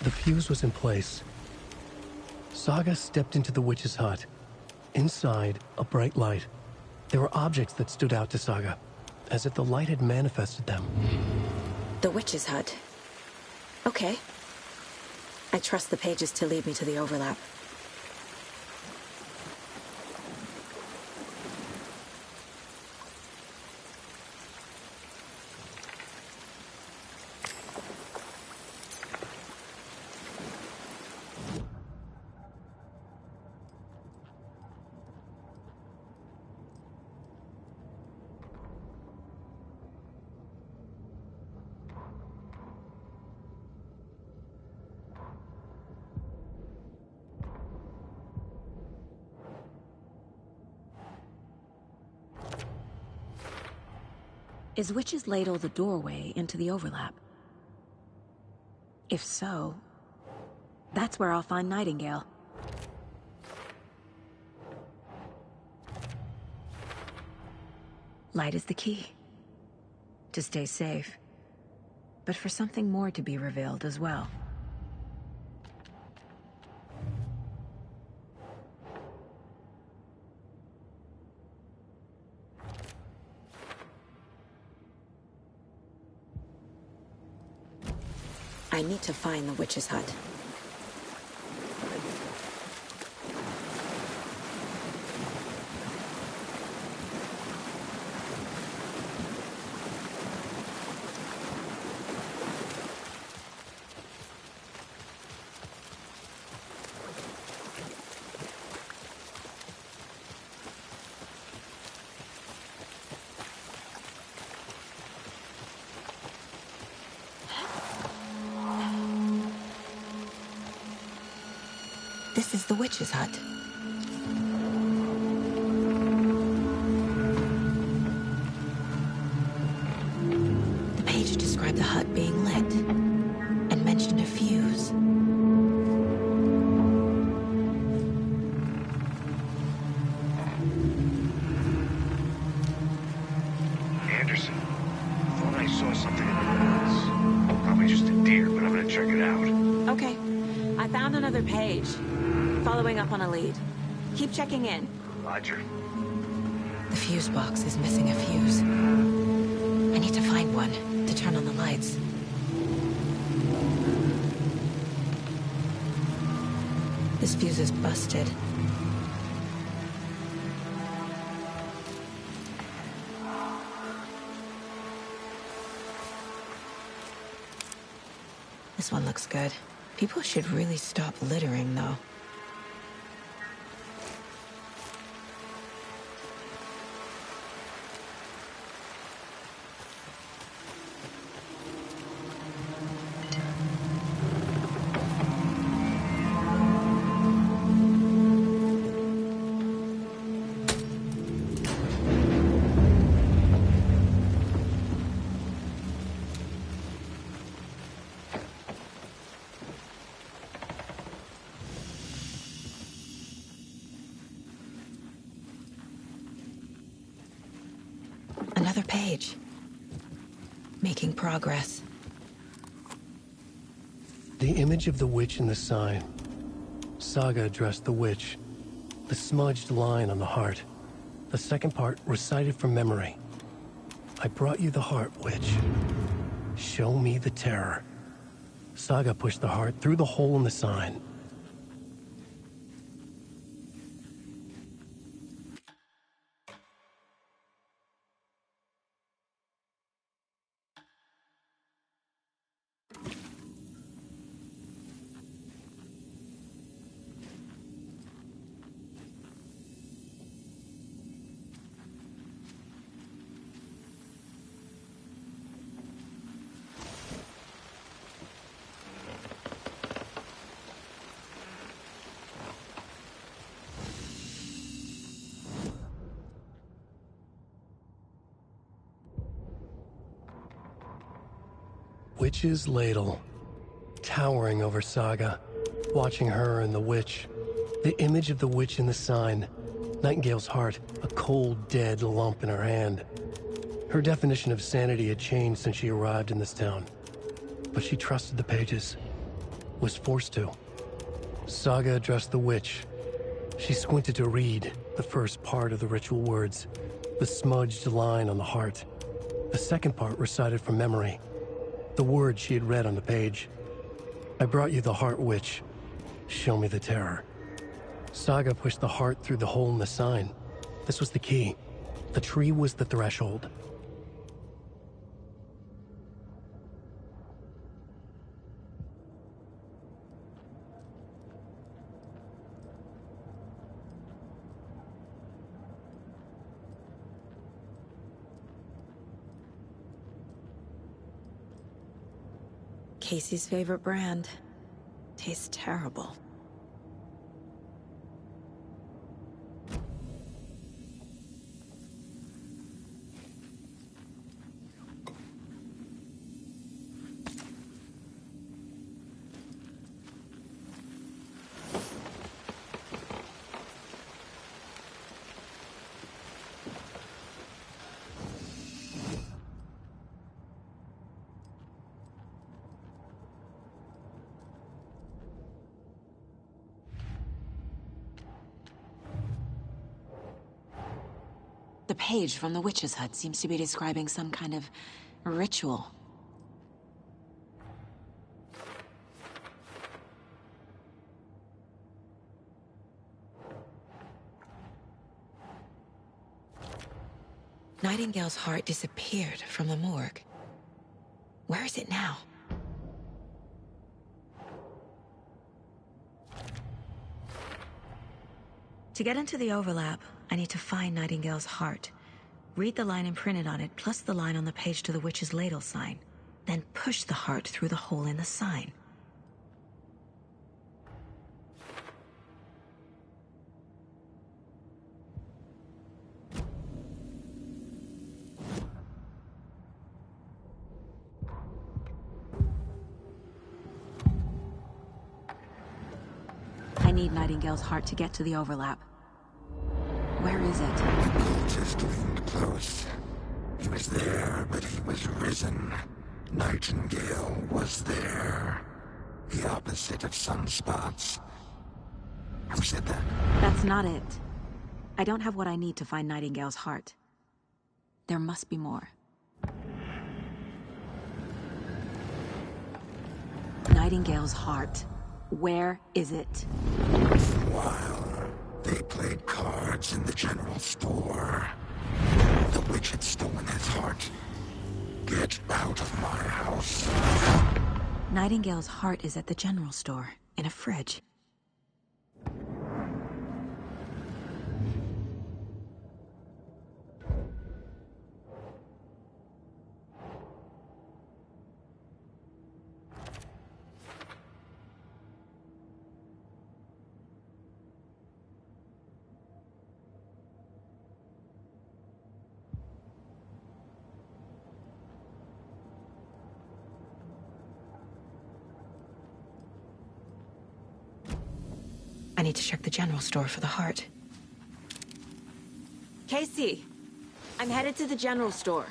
The fuse was in place. Saga stepped into the witch's hut. Inside, a bright light. There were objects that stood out to Saga, as if the light had manifested them. The witch's hut. Okay. I trust the pages to lead me to the overlap. Is Witch's Ladle the doorway into the overlap? If so, that's where I'll find Nightingale. Light is the key. To stay safe. But for something more to be revealed as well. I need to find the witch's hut. This is the witch's hut. The page described the hut being lit and mentioned a fuse. Anderson, thought I saw something in the woods. Probably just a deer, but I'm gonna check it out. Okay. I found another page. Following up on a lead. Keep checking in. Roger. The fuse box is missing a fuse. I need to find one to turn on the lights. This fuse is busted. This one looks good. People should really stop littering, though. Another page. Making progress. The image of the witch in the sign. Saga addressed the witch. The smudged line on the heart. The second part recited from memory. I brought you the heart, witch. Show me the terror. Saga pushed the heart through the hole in the sign. Witch's ladle, towering over Saga, watching her and the witch. The image of the witch in the sign, Nightingale's heart, a cold, dead lump in her hand. Her definition of sanity had changed since she arrived in this town, but she trusted the pages, was forced to. Saga addressed the witch. She squinted to read the first part of the ritual words, the smudged line on the heart. The second part recited from memory. The words she had read on the page. I brought you the heart, witch. Show me the terror. Saga pushed the heart through the hole in the sign. This was the key. The tree was the threshold. Casey's favorite brand. Tastes terrible. The page from the witch's hut seems to be describing some kind of ritual. Nightingale's heart disappeared from the morgue. Where is it now? To get into the overlap, I need to find Nightingale's heart. Read the line imprinted on it, plus the line on the page to the witch's ladle sign. Then push the heart through the hole in the sign. need Nightingale's heart to get to the overlap. Where is it? The cultist leaned close. He was there, but he was risen. Nightingale was there. The opposite of sunspots. Who said that? That's not it. I don't have what I need to find Nightingale's heart. There must be more. Nightingale's heart. Where is it? While they played cards in the general store, the witch had stolen his heart. Get out of my house. Nightingale's heart is at the general store, in a fridge. I need to check the general store for the heart. Casey, I'm headed to the general store.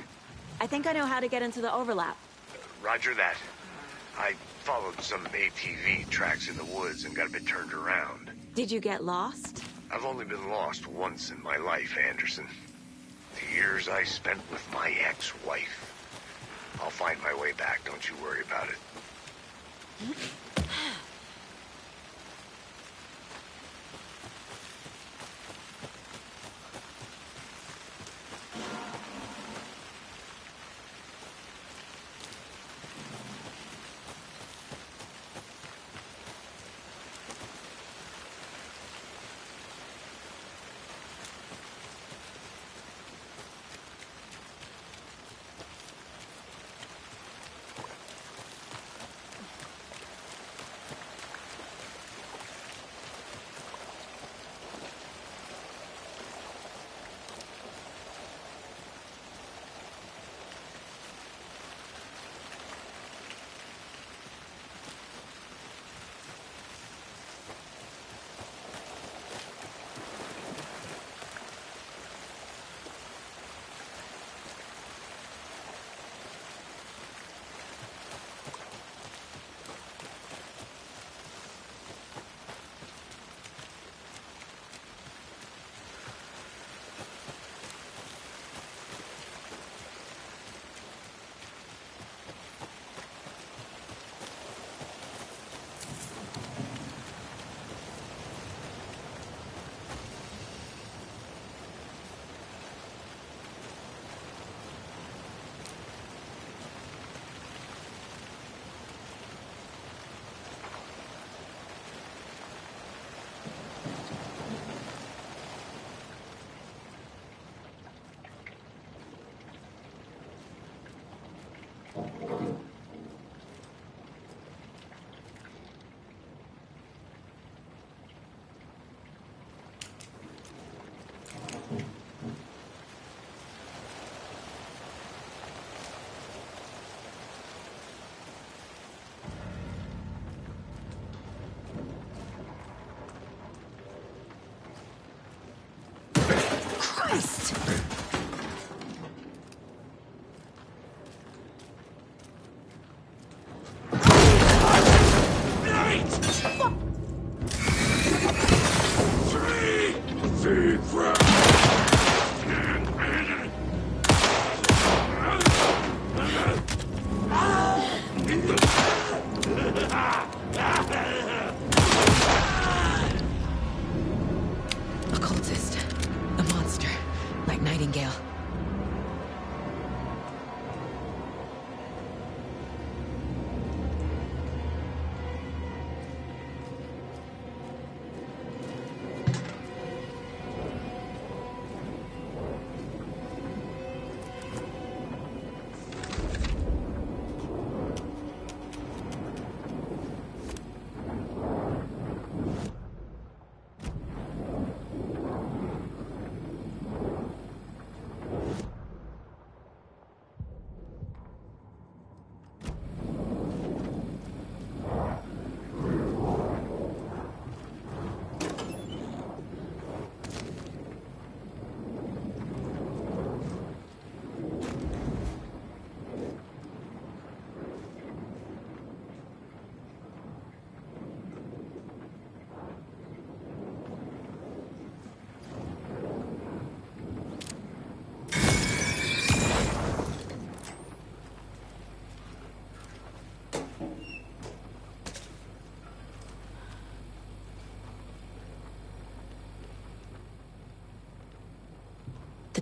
I think I know how to get into the overlap. Roger that. I followed some ATV tracks in the woods and got a bit turned around. Did you get lost? I've only been lost once in my life, Anderson. The years I spent with my ex-wife. I'll find my way back, don't you worry about it.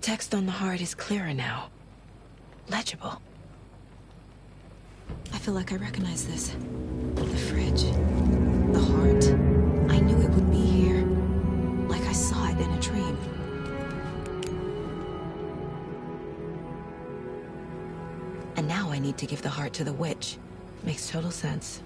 text on the heart is clearer now. Legible. I feel like I recognize this. The fridge. The heart. I knew it would be here. Like I saw it in a dream. And now I need to give the heart to the witch. Makes total sense.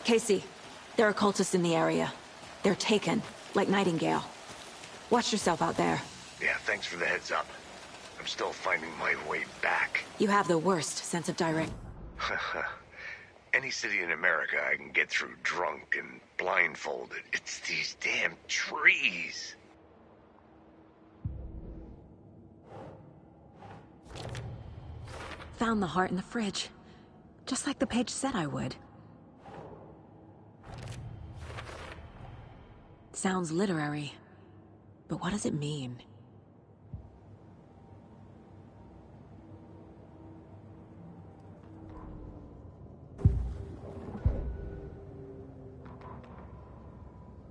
Casey, there are cultists in the area. They're taken, like Nightingale. Watch yourself out there. Yeah, thanks for the heads up. I'm still finding my way back. You have the worst sense of direct... Any city in America I can get through drunk and blindfolded. It's these damn trees. Found the heart in the fridge. Just like the page said I would. Sounds literary. But what does it mean?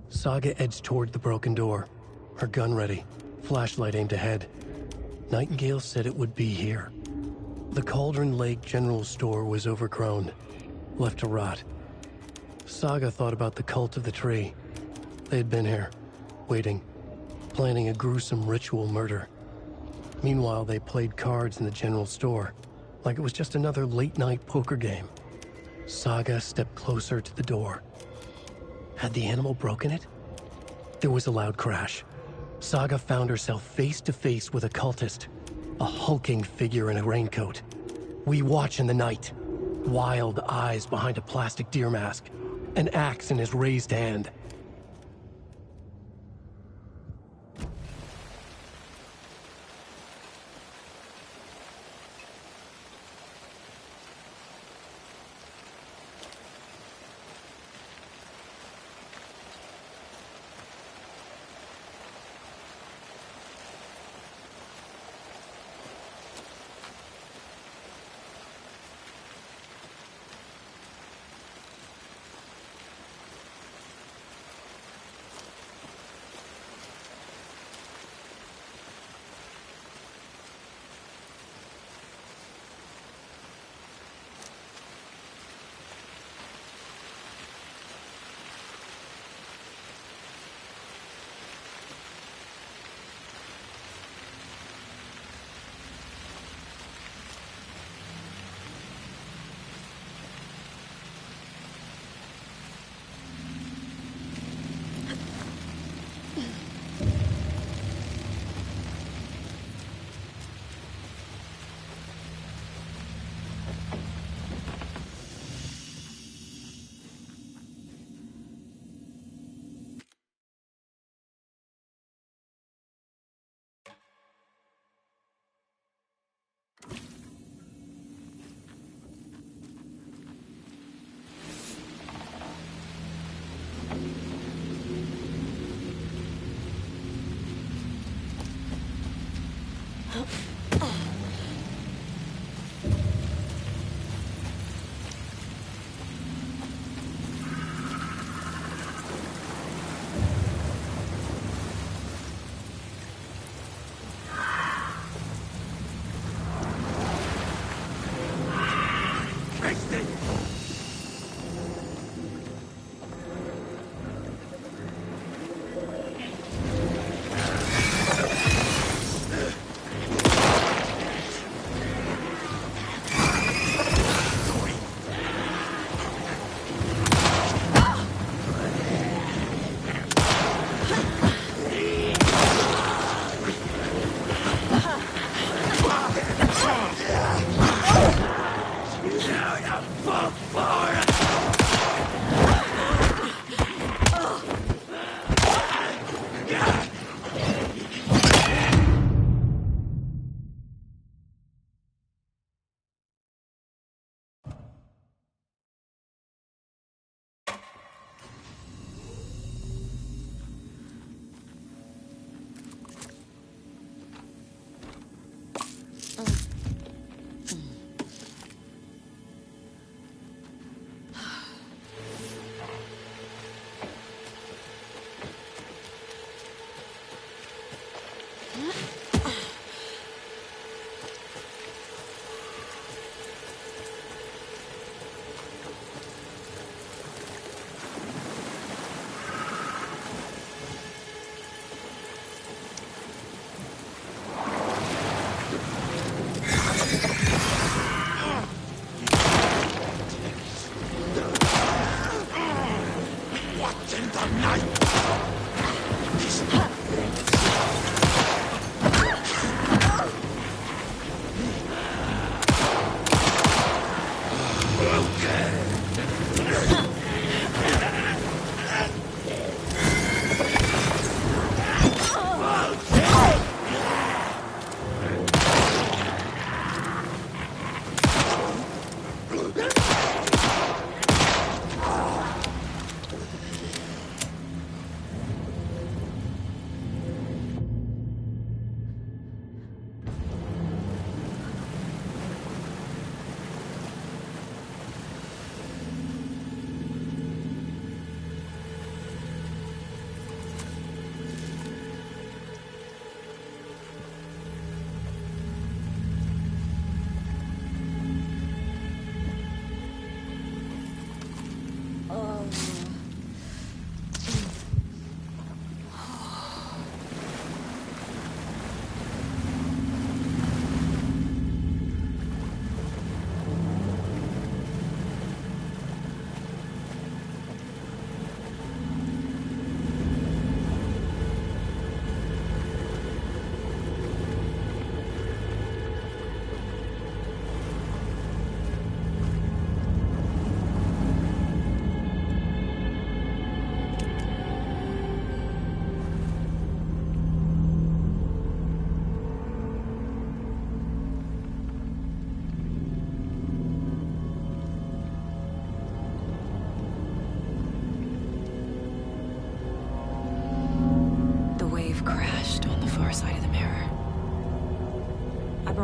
Saga edged toward the broken door, her gun ready, flashlight aimed ahead. Nightingale said it would be here. The Cauldron Lake General Store was overgrown, left to rot. Saga thought about the cult of the tree. They had been here, waiting, planning a gruesome ritual murder. Meanwhile, they played cards in the general store, like it was just another late-night poker game. Saga stepped closer to the door. Had the animal broken it? There was a loud crash. Saga found herself face to face with a cultist, a hulking figure in a raincoat. We watch in the night. Wild eyes behind a plastic deer mask, an axe in his raised hand.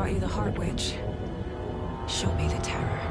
brought you the Heart Witch. Show me the terror.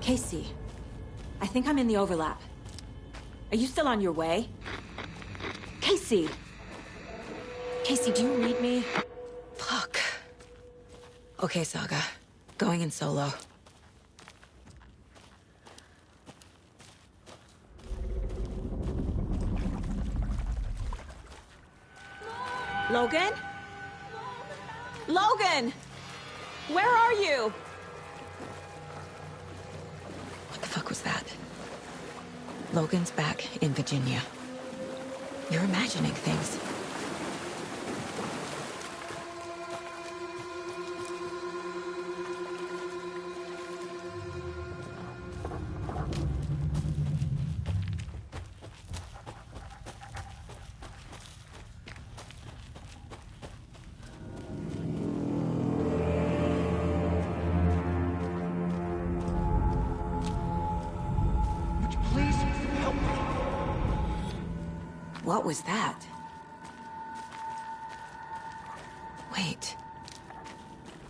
Casey, I think I'm in the overlap. Are you still on your way? Casey! Casey, do you read me? Fuck. Okay, Saga. Going in solo. Logan? Logan! Where are you? What the fuck was that? Logan's back in Virginia. You're imagining things. What was that? Wait.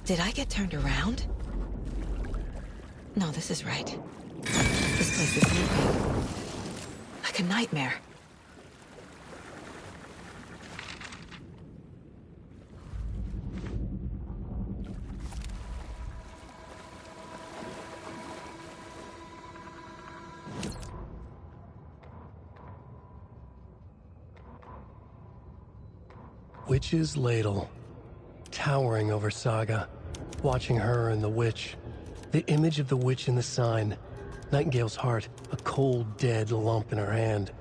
Did I get turned around? No, this is right. This place is moving. Like a nightmare. Witch's Ladle, towering over Saga, watching her and the witch. The image of the witch in the sign, Nightingale's heart, a cold, dead lump in her hand.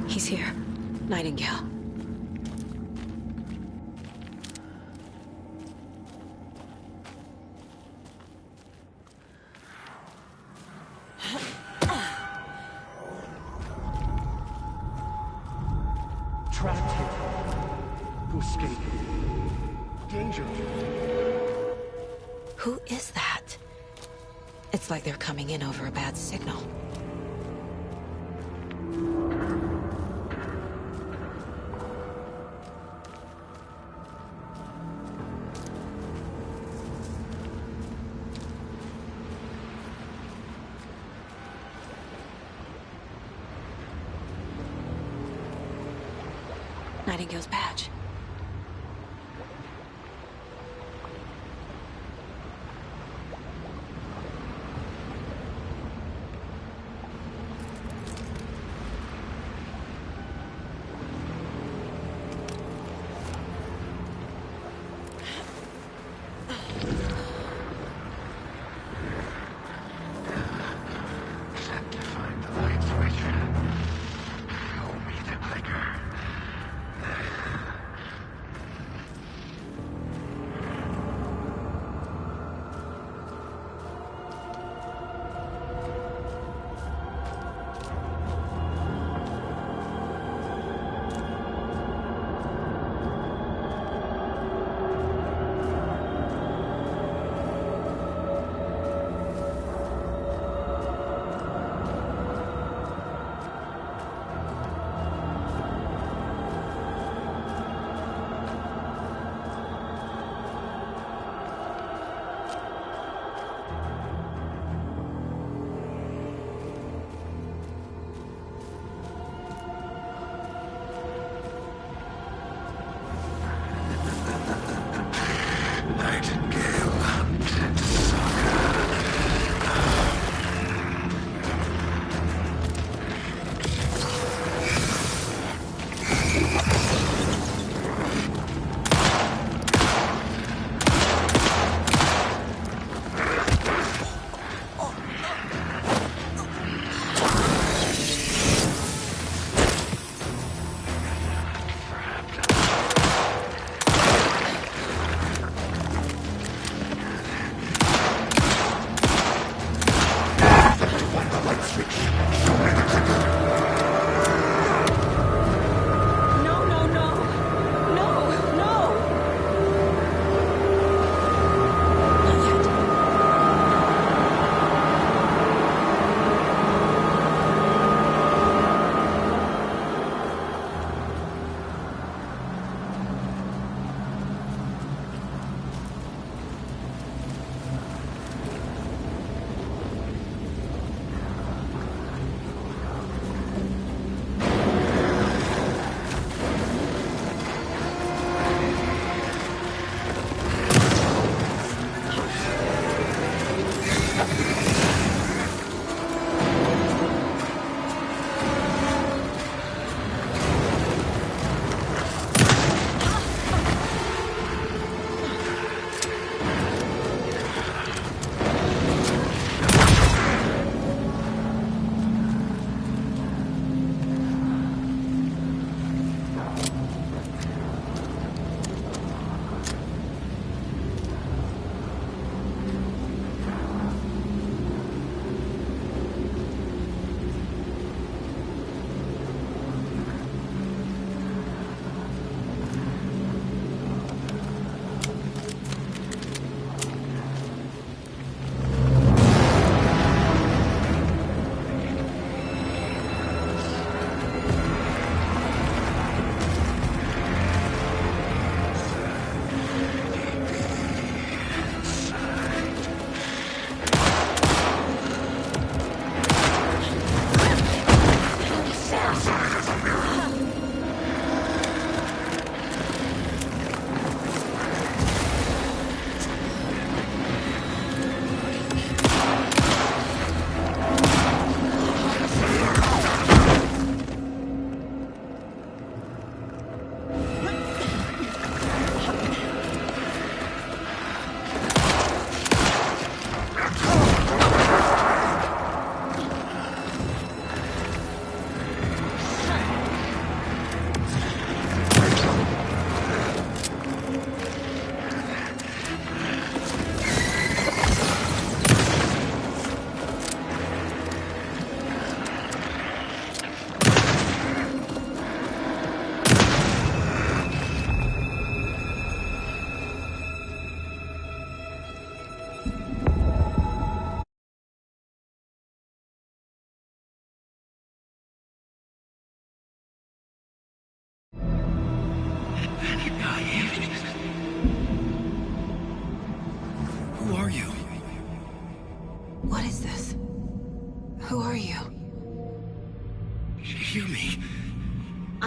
He's here. Nightingale. Trapped here. To escape. Danger. Who is that? It's like they're coming in over a bad signal. Nightingale's badge.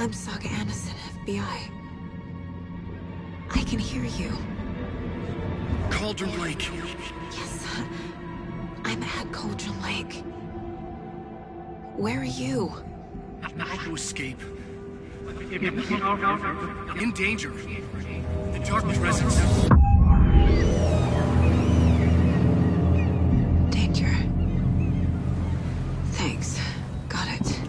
I'm Saga Anderson, FBI. I can hear you. Cauldron Lake. Yes, I'm at Cauldron Lake. Where are you? I had to escape. In danger. The Dark Presence. Danger. Thanks. Got it.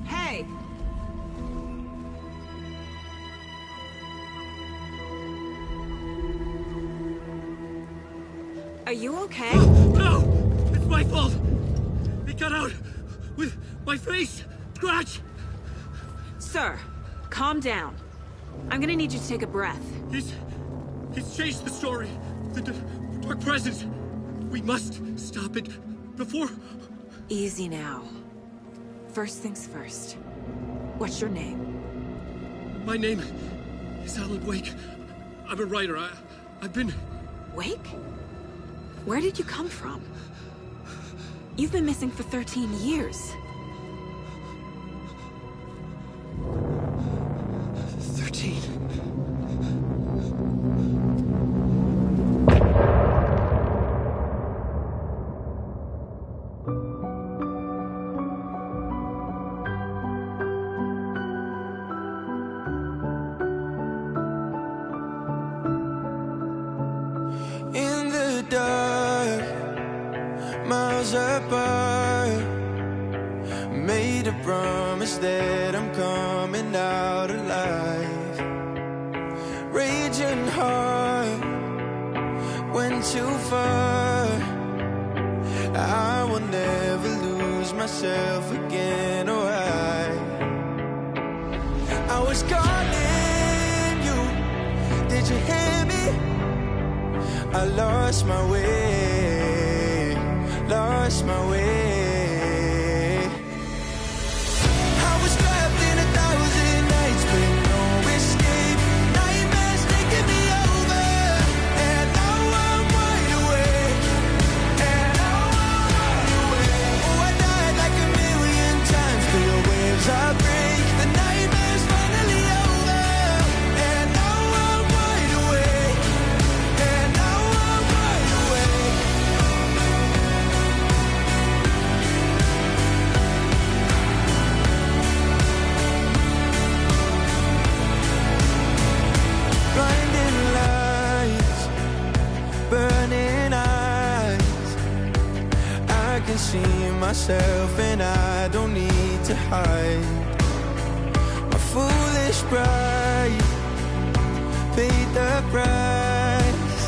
Hey! Are you okay? No! It's my fault! It got out with my face! Scratch! Sir, calm down. I'm gonna need you to take a breath. He's changed the story. The Dark Presence. We must stop it before... Easy now. First things first. What's your name? My name is Alan Wake. I'm a writer. I've been... Wake? Where did you come from? You've been missing for 13 years. 13. In the dark, miles apart, made a promise that I'm coming out alive. Raging heart, went too far. I will never lose myself again, or I was calling you, did you hear me? I lost my way, lost my way. I was trapped in 1,000 nights with no escape. Nightmares taking me over, and now I'm wide awake. And now I'm wide awake. Oh, I died like 1,000,000 times till the waves I break. The nightmare's finally over, and now I'm wide awake. And now I'm wide awake. Blinding lights, burning eyes. I can see myself and I don't need to hide. My foolish pride paid the price.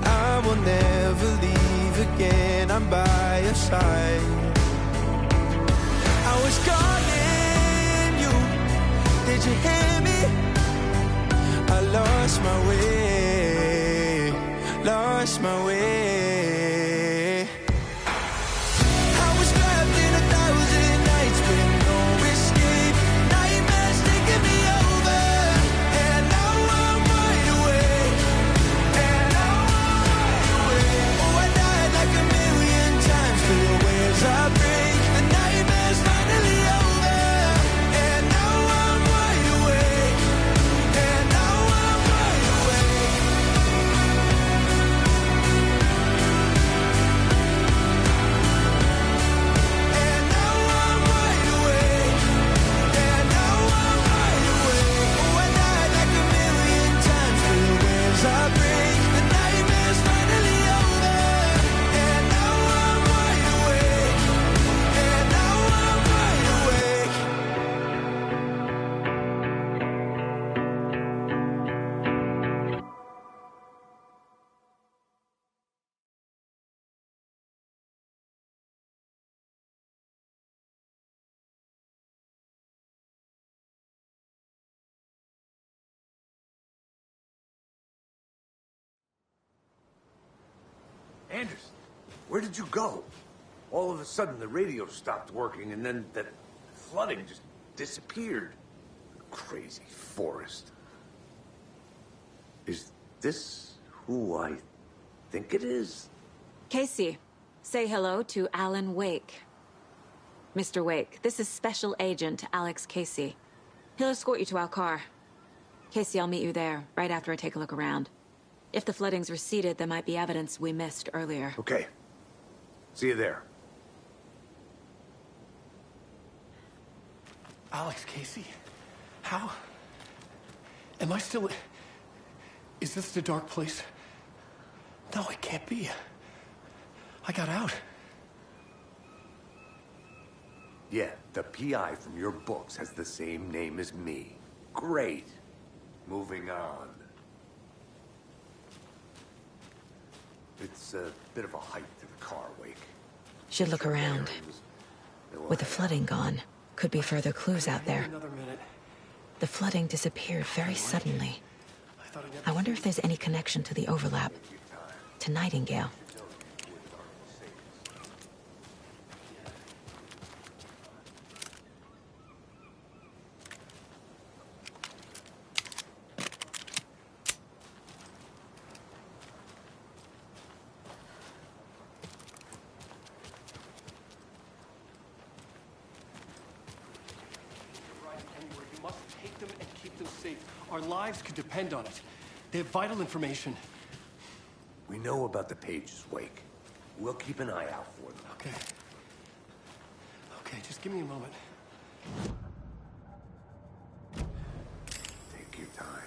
I will never leave again, I'm by your side. I was calling you, did you hear me? I lost my way, lost my way. I was trapped in 1,000 nights with no escape. Nightmares taking me over, and now I'm wide awake. And now I'm wide awake. Oh, I died like 1,000,000 times till the waves I break. The nightmare's finally over, and now I'm wide awake. And now I'm wide awake. And now I'm wide awake. And now I'm wide awake. Oh, I died like 1,000,000 times till the waves I break. The nightmare's finally over, and now I'm wide awake. And now I'm wide awake. Anderson, where did you go? All of a sudden, the radio stopped working, and then the flooding just disappeared. Crazy forest. Is this who I think it is? Casey, say hello to Alan Wake. Mr. Wake, this is Special Agent Alex Casey. He'll escort you to our car. Casey, I'll meet you there, right after I take a look around. If the flooding's receded, there might be evidence we missed earlier. Okay. See you there. Alex Casey? How? Am I still... Is this the dark place? No, it can't be. I got out. Yeah, the PI from your books has the same name as me. Great. Moving on. It's a bit of a hike to the car, Wake. Should look around. With the flooding gone, could be further clues out there. Another minute. The flooding disappeared very suddenly. I wonder if there's any connection to the overlap. To Nightingale. Our lives could depend on it. They have vital information. We know about the pages, Wake. We'll keep an eye out for them. Okay. Okay, just give me a moment. Take your time.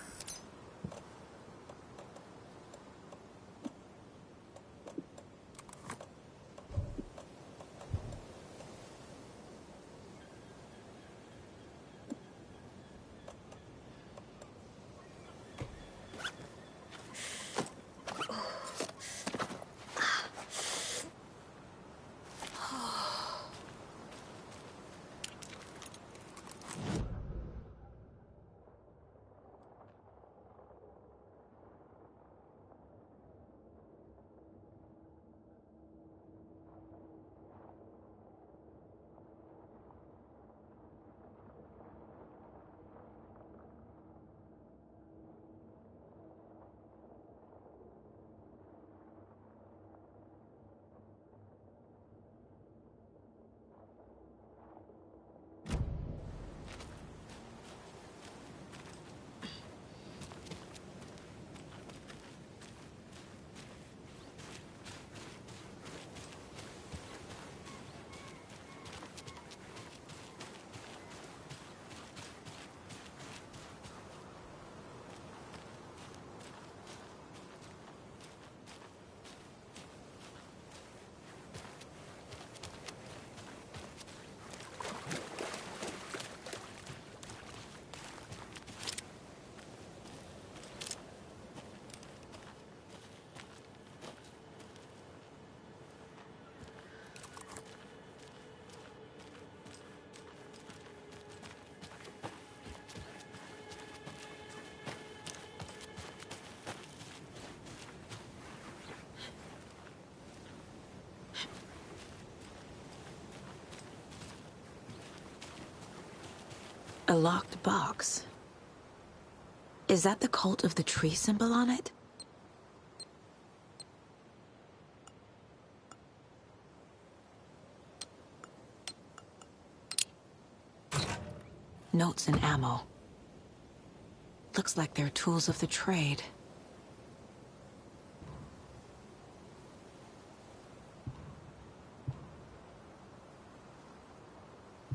A locked box. Is that the cult of the tree symbol on it? Notes and ammo. Looks like they're tools of the trade.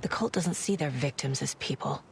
The cult doesn't see their victims as people.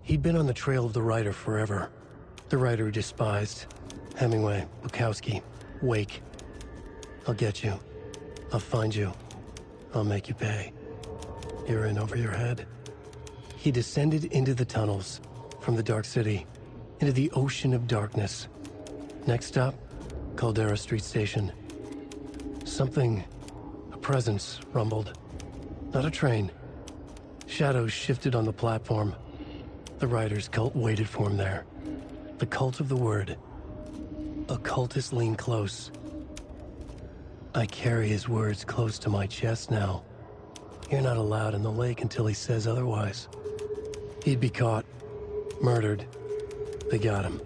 He'd been on the trail of the writer forever. The writer he despised. Hemingway, Bukowski, Wake. I'll get you. I'll find you. I'll make you pay. You're in over your head. He descended into the tunnels, from the Dark City, into the ocean of darkness. Next stop, Caldera Street Station. Something, a presence, rumbled. Not a train. Shadows shifted on the platform. The writer's cult waited for him there. The cult of the word. A cultist leaned close. I carry his words close to my chest now. You're not allowed in the lake until he says otherwise. He'd be caught. Murdered. They got him.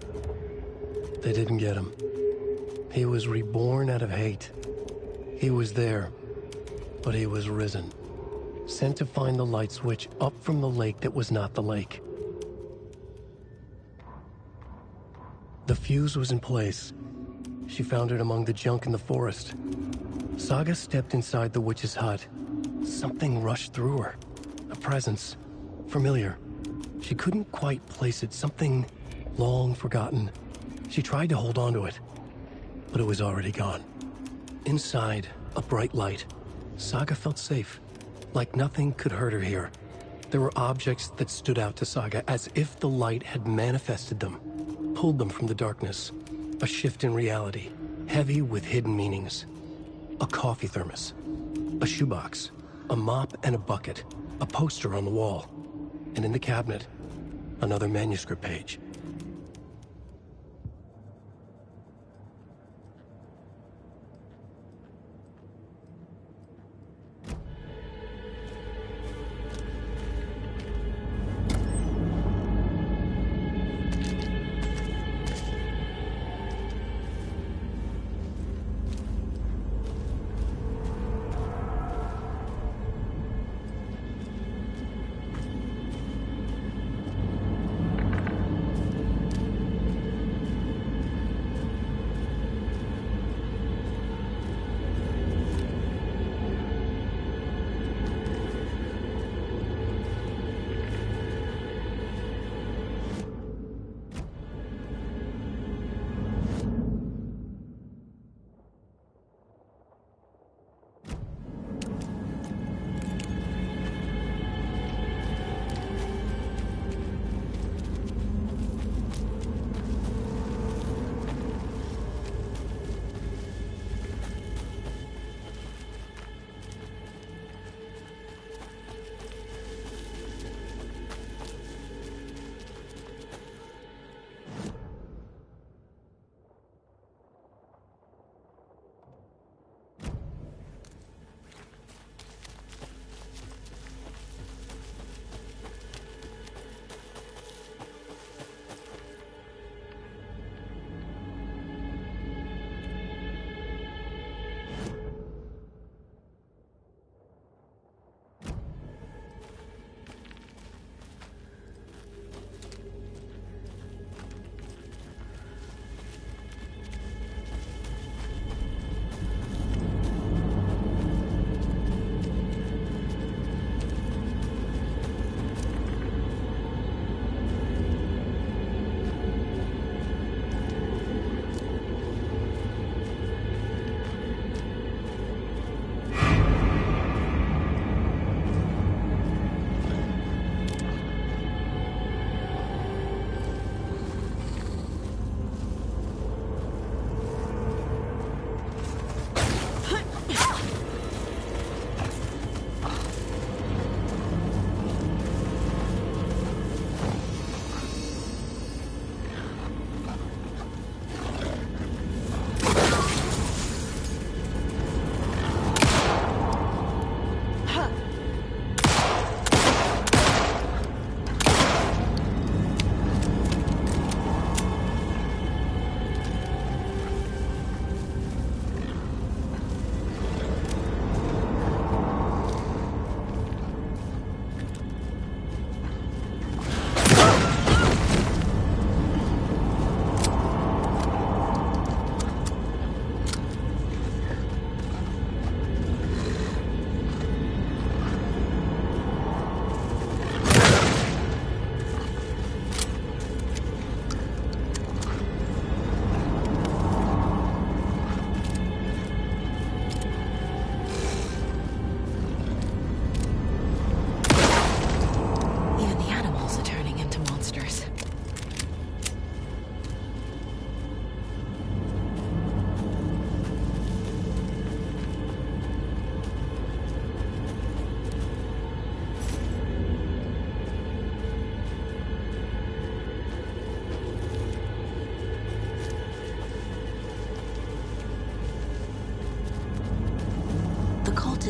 They didn't get him. He was reborn out of hate. He was there, but he was risen. Sent to find the light switch up from the lake that was not the lake. The fuse was in place. She found it among the junk in the forest. Saga stepped inside the witch's hut. Something rushed through her. A presence. Familiar. She couldn't quite place it. Something long forgotten. She tried to hold on to it, but it was already gone. Inside, a bright light. Saga felt safe. Like nothing could hurt her here. There were objects that stood out to Saga as if the light had manifested them, pulled them from the darkness. A shift in reality, heavy with hidden meanings. A coffee thermos, a shoebox, a mop and a bucket, a poster on the wall, and in the cabinet, another manuscript page.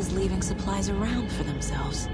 as leaving supplies around for themselves.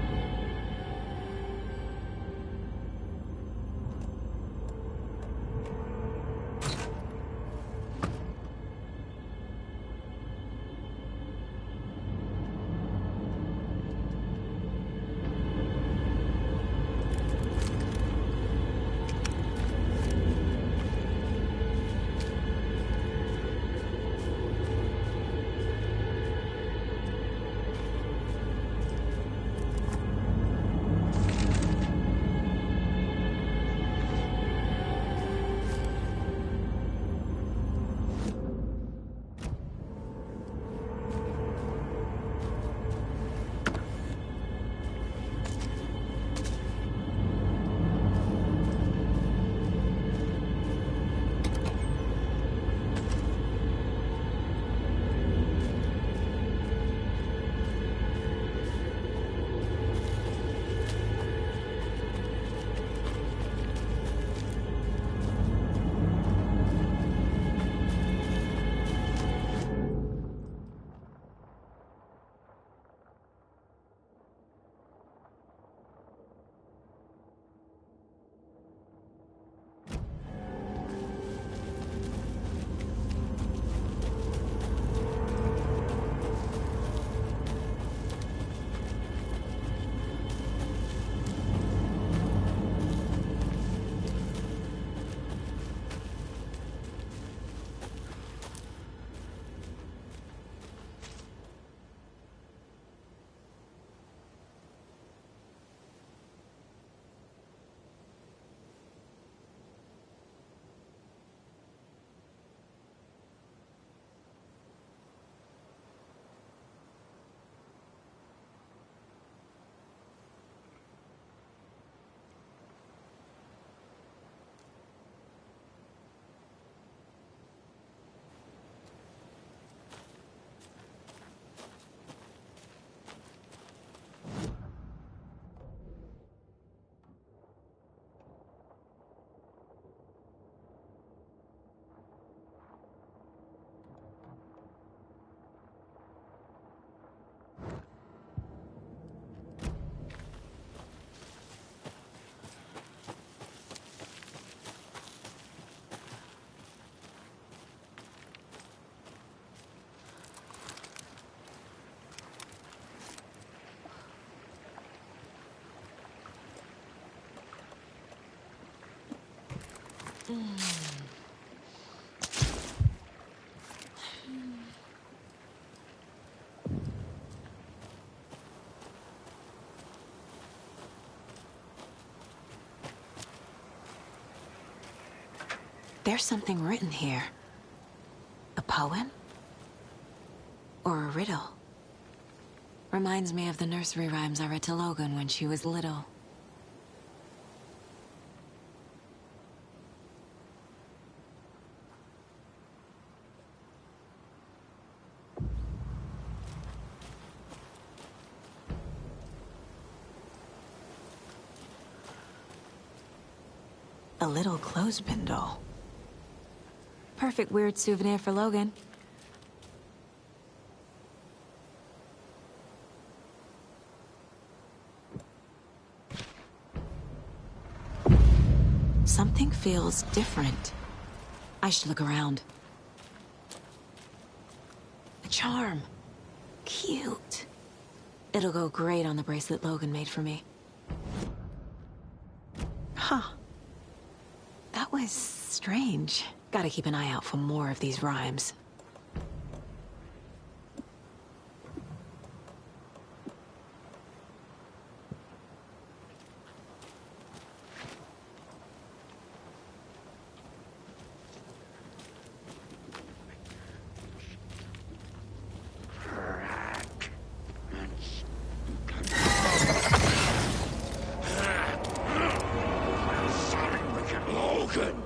There's something written here. A poem? Or a riddle? Reminds me of the nursery rhymes I read to Logan when she was little. A little clothespin doll. Perfect weird souvenir for Logan. Something feels different. I should look around. A charm. Cute. It'll go great on the bracelet Logan made for me. Huh. That was strange. Gotta keep an eye out for more of these rhymes. Logan!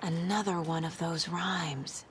Another one of those rhymes.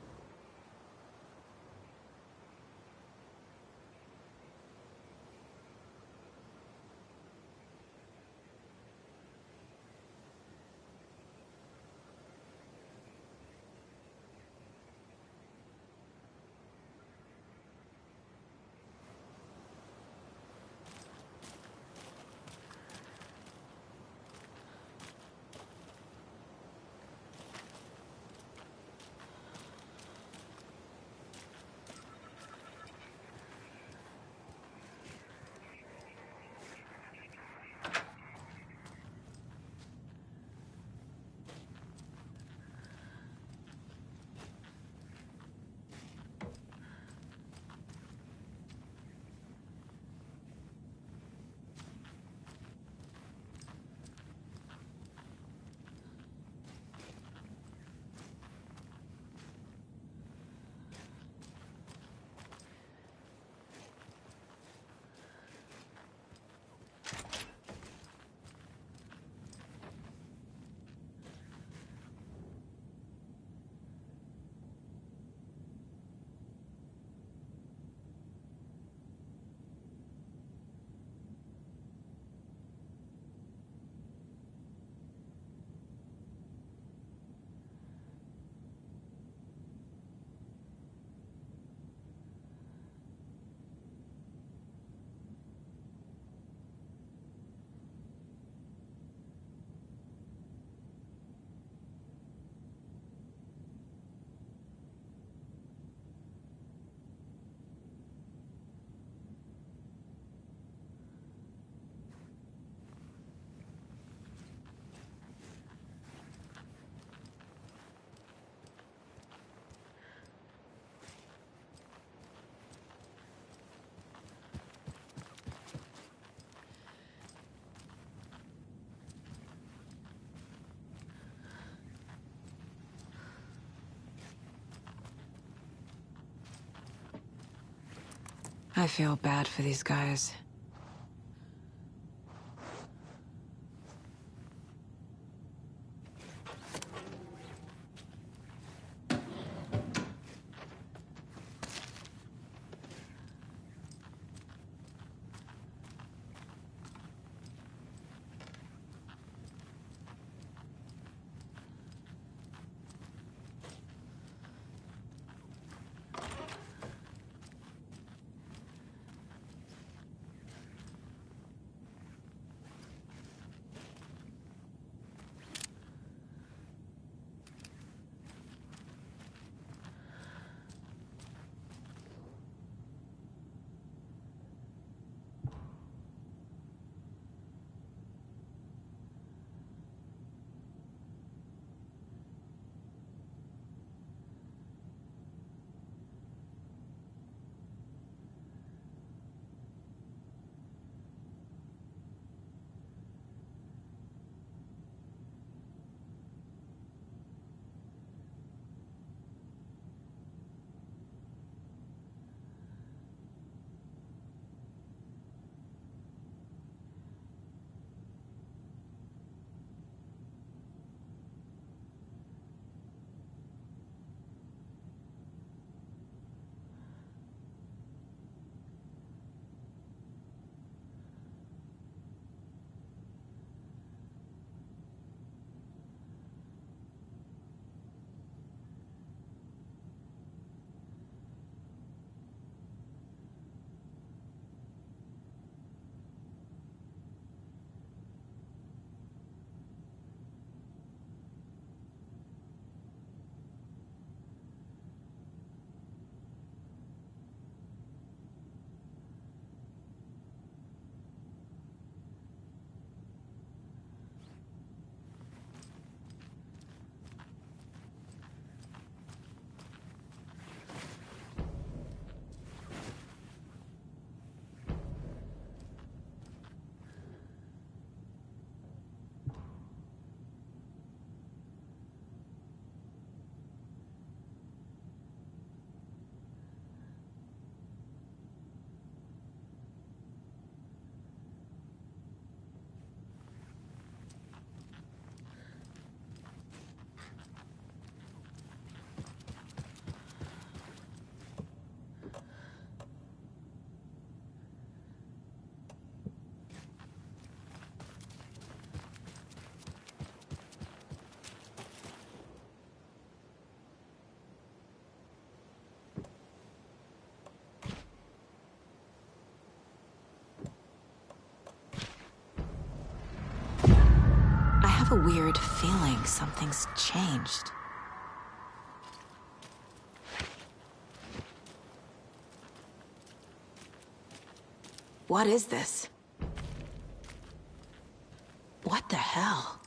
I feel bad for these guys. have a weird feeling something's changed. What is this? What the hell?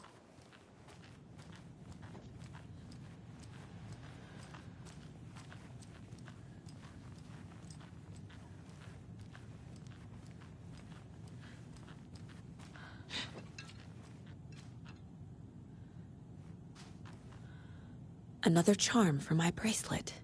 Another charm for my bracelet.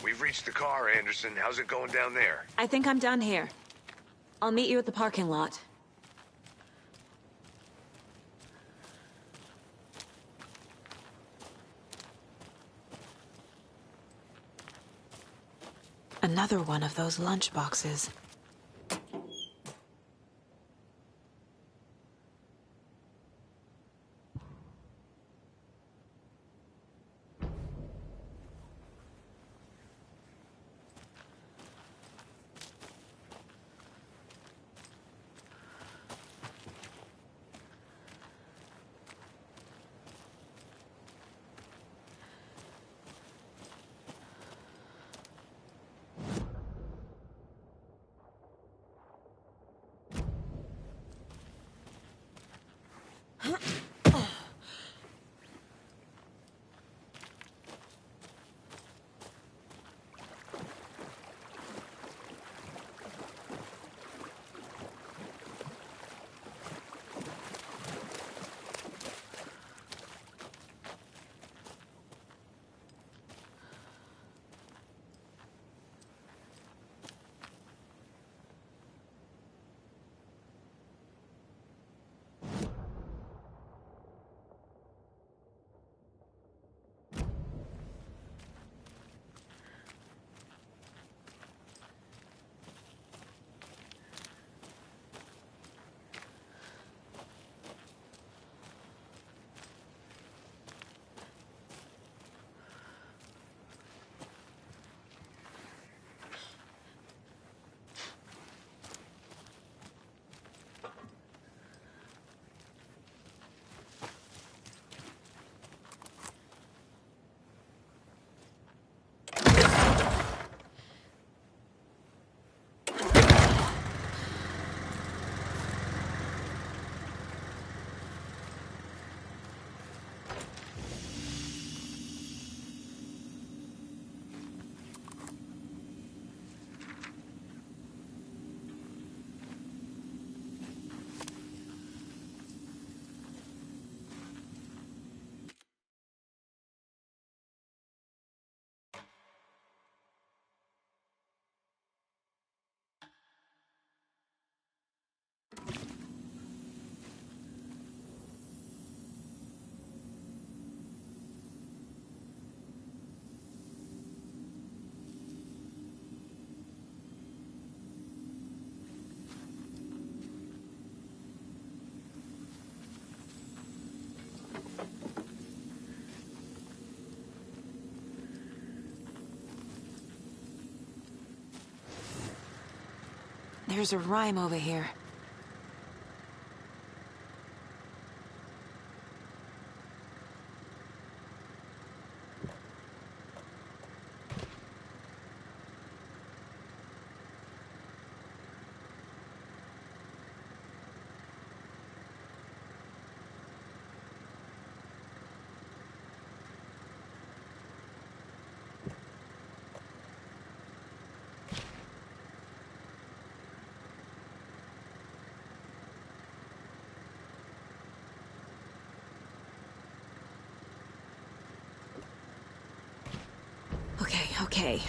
We've reached the car, Anderson. How's it going down there? I think I'm done here. I'll meet you at the parking lot. Another one of those lunchboxes. There's a rhyme over here. Okay.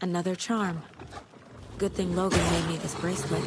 Another charm. Good thing Logan made me this bracelet.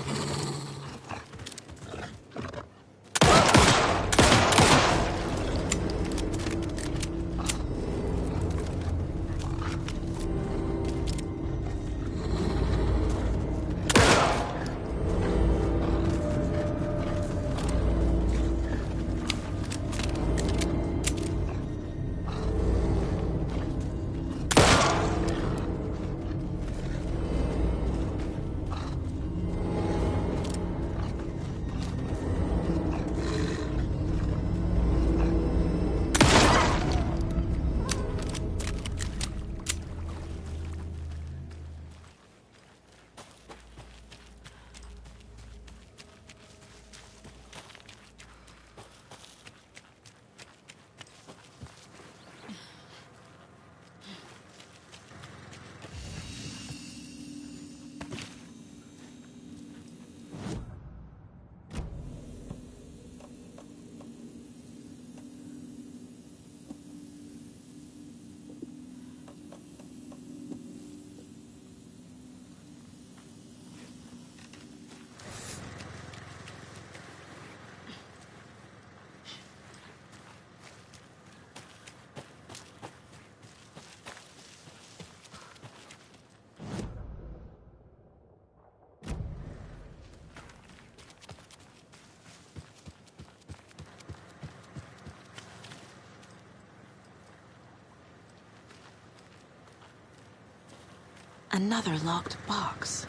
Another locked box.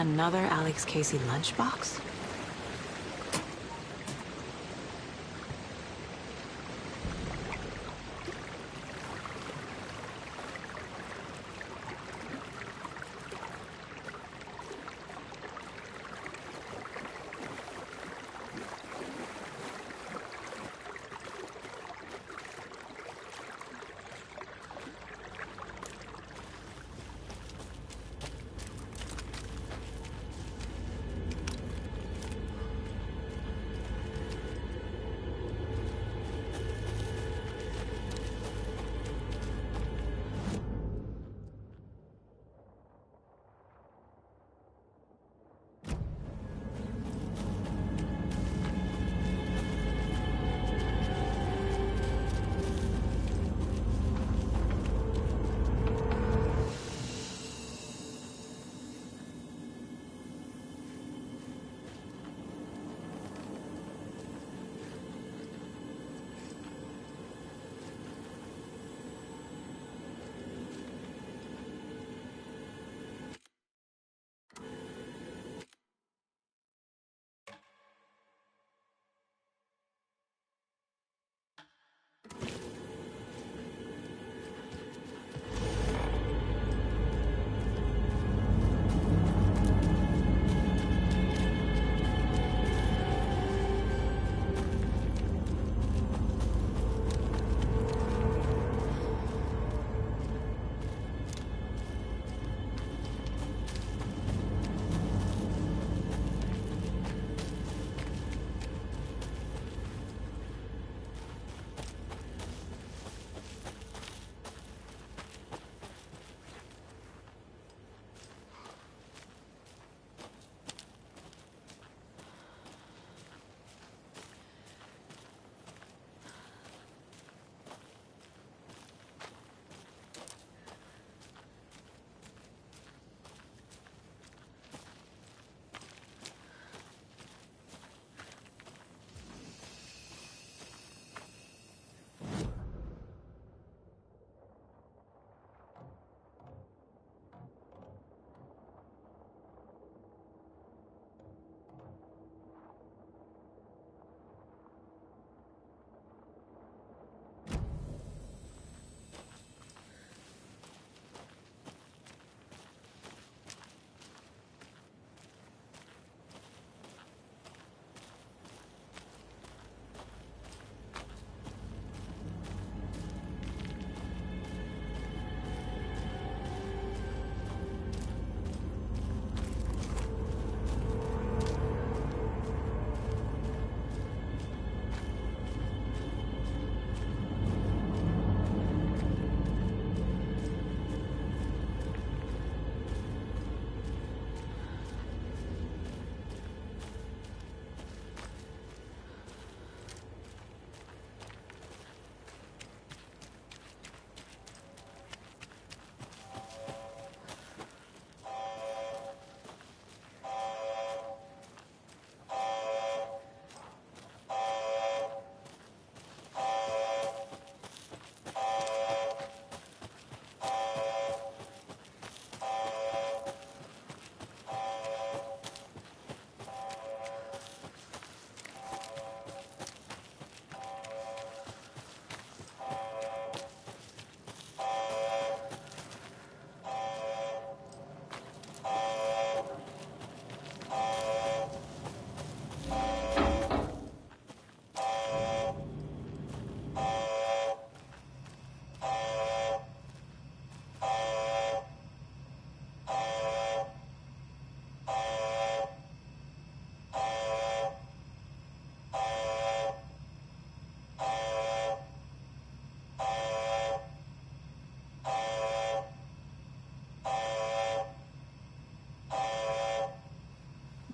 Another Alex Casey lunchbox?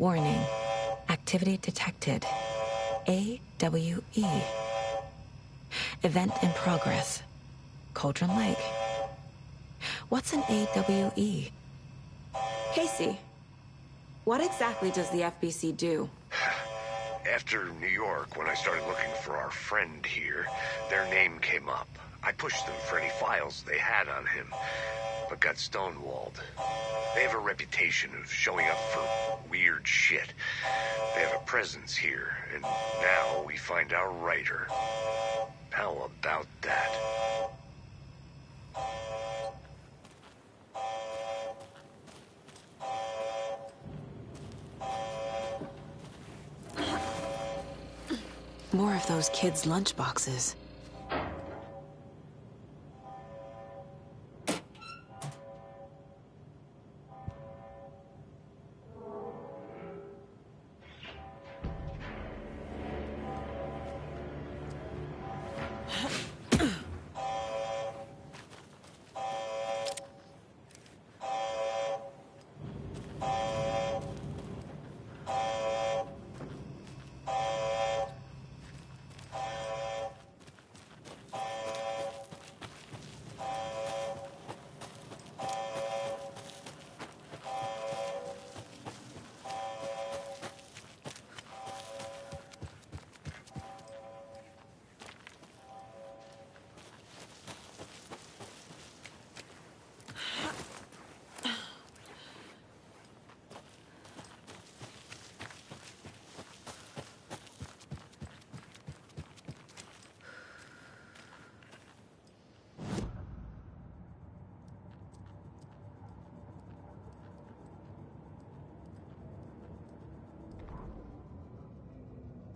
Warning. Activity detected. AWE. Event in progress. Cauldron Lake. What's an AWE? Casey, what exactly does the FBC do? After New York, when I started looking for our friend here, their name came up. I pushed them for any files they had on him, but got stonewalled. They have a reputation of showing up for weird shit. They have a presence here, and now we find our writer. How about that? More of those kids' lunchboxes.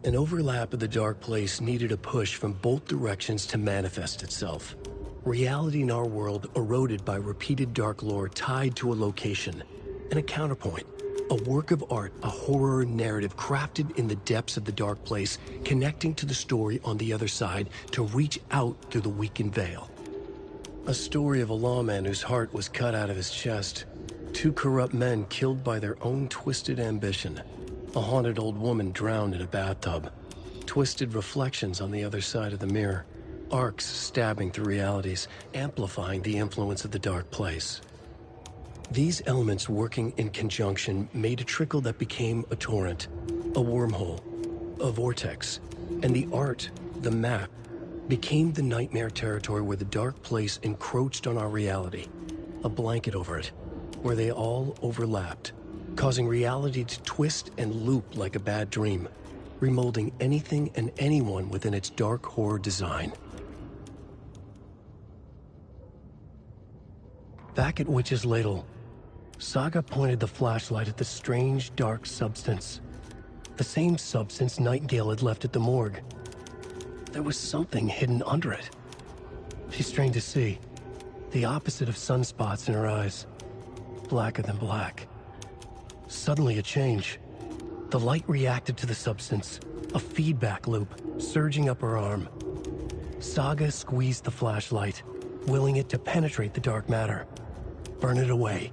An overlap of the Dark Place needed a push from both directions to manifest itself. Reality in our world eroded by repeated dark lore tied to a location, and a counterpoint, a work of art, a horror narrative crafted in the depths of the Dark Place, connecting to the story on the other side to reach out through the weakened veil. A story of a lawman whose heart was cut out of his chest, two corrupt men killed by their own twisted ambition, a haunted old woman drowned in a bathtub, twisted reflections on the other side of the mirror, arcs stabbing through realities, amplifying the influence of the Dark Place. These elements working in conjunction made a trickle that became a torrent, a wormhole, a vortex, and the art, the map, became the nightmare territory where the Dark Place encroached on our reality, a blanket over it, where they all overlapped, causing reality to twist and loop like a bad dream, remolding anything and anyone within its dark horror design. Back at Witch's Ladle, Saga pointed the flashlight at the strange, dark substance. The same substance Nightingale had left at the morgue. There was something hidden under it. She strained to see, the opposite of sunspots in her eyes, blacker than black. Suddenly a change. The light reacted to the substance, a feedback loop surging up her arm. Saga squeezed the flashlight, willing it to penetrate the dark matter, burn it away.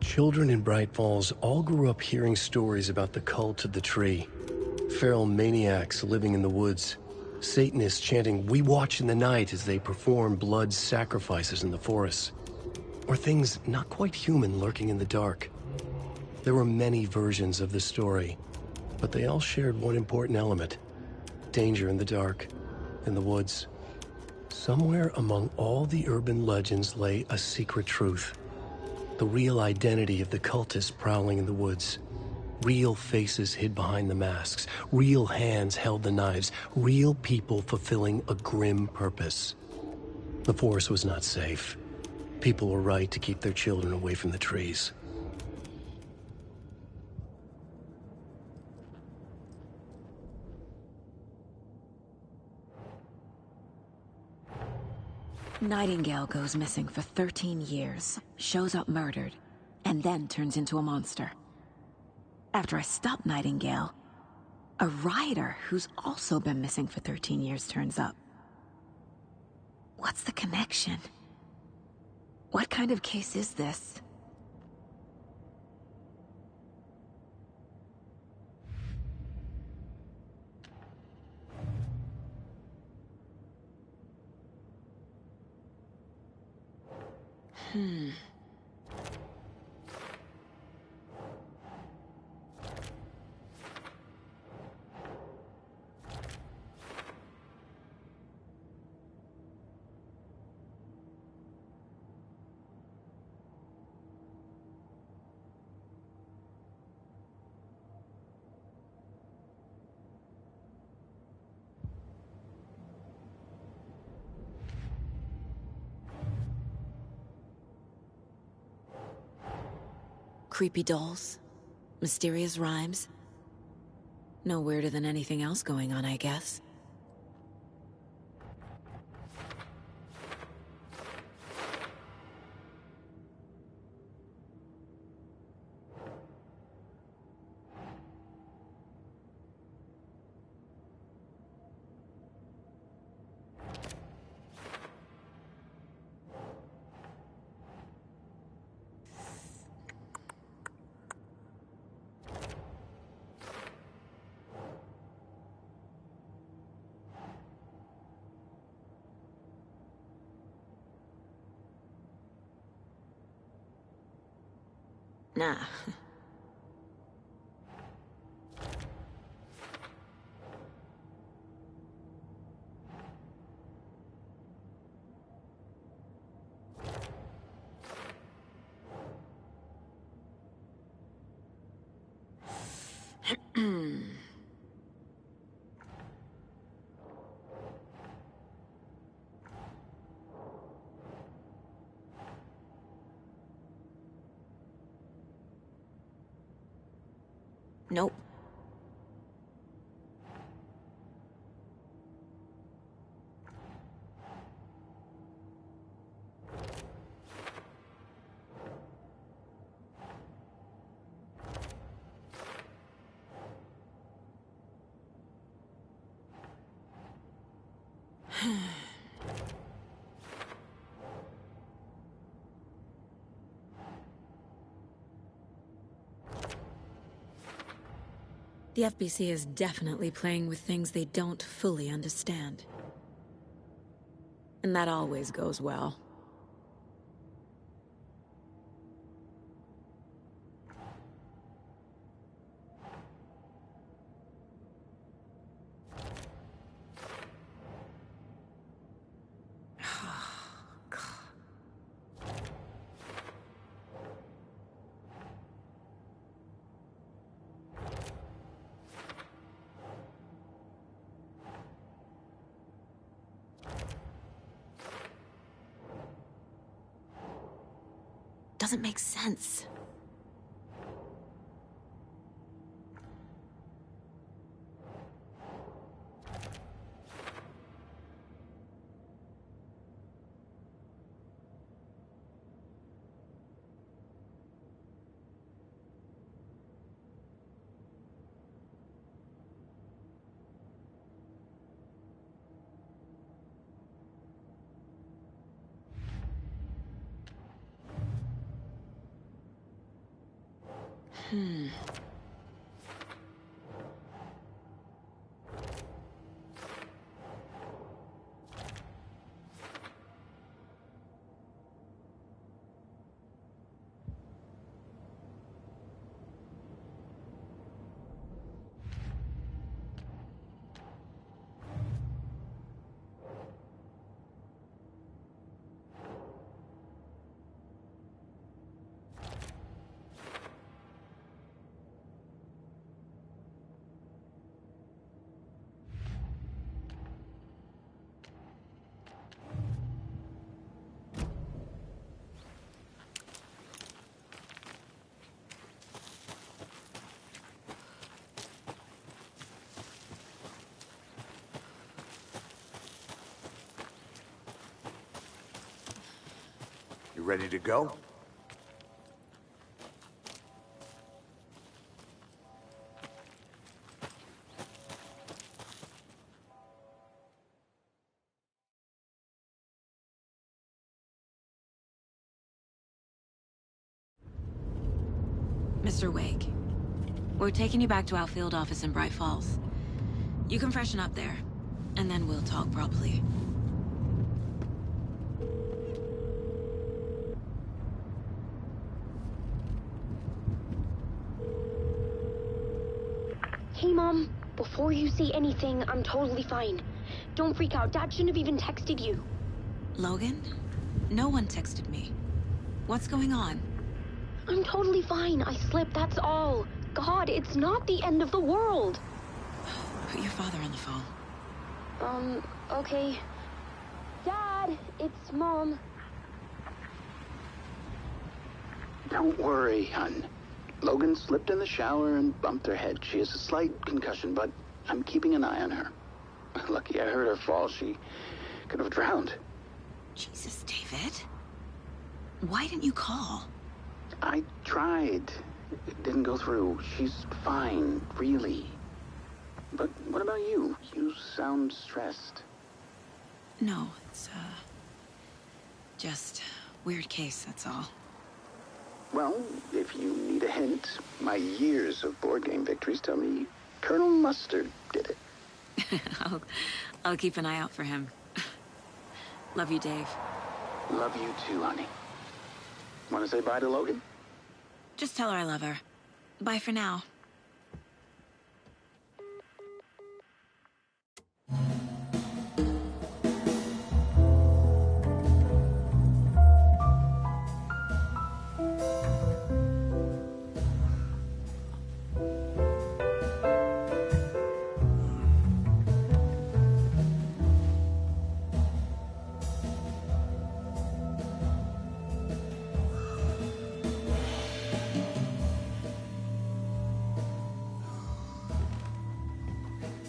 Children in Bright Falls all grew up hearing stories about the cult of the tree. Feral maniacs living in the woods. Satanists chanting, "We watch in the night," as they perform blood sacrifices in the forests. Or things not quite human lurking in the dark. There were many versions of the story, but they all shared one important element. Danger in the dark, in the woods. Somewhere among all the urban legends lay a secret truth. The real identity of the cultists prowling in the woods. Real faces hid behind the masks. Real hands held the knives. Real people fulfilling a grim purpose. The forest was not safe. People were right to keep their children away from the trees. Nightingale goes missing for 13 years, shows up murdered, and then turns into a monster. After I stop Nightingale, a rider who's also been missing for 13 years turns up. What's the connection? What kind of case is this? Creepy dolls, mysterious rhymes. No weirder than anything else going on, I guess. Nah. Nope. The FBC is definitely playing with things they don't fully understand. And that always goes well. Doesn't make sense. You ready to go? Mr. Wake, we're taking you back to our field office in Bright Falls. You can freshen up there, and then we'll talk properly. Hey, Mom. Before you say anything, I'm totally fine. Don't freak out. Dad shouldn't have even texted you. Logan? No one texted me. What's going on? I'm totally fine. I slipped, that's all. God, it's not the end of the world. Put your father on the phone. Okay. Dad, it's Mom. Don't worry, hon. Logan slipped in the shower and bumped her head. She has a slight concussion, but I'm keeping an eye on her. Lucky I heard her fall. She could have drowned. Jesus, David. Why didn't you call? I tried. It didn't go through. She's fine, really. But what about you? You sound stressed. No, it's, just weird case, that's all. Well, if you need a hint, my years of board game victories tell me Colonel Mustard did it. I'll keep an eye out for him. Love you, Dave. Love you too, honey. Want to say bye to Logan? Just tell her I love her. Bye for now.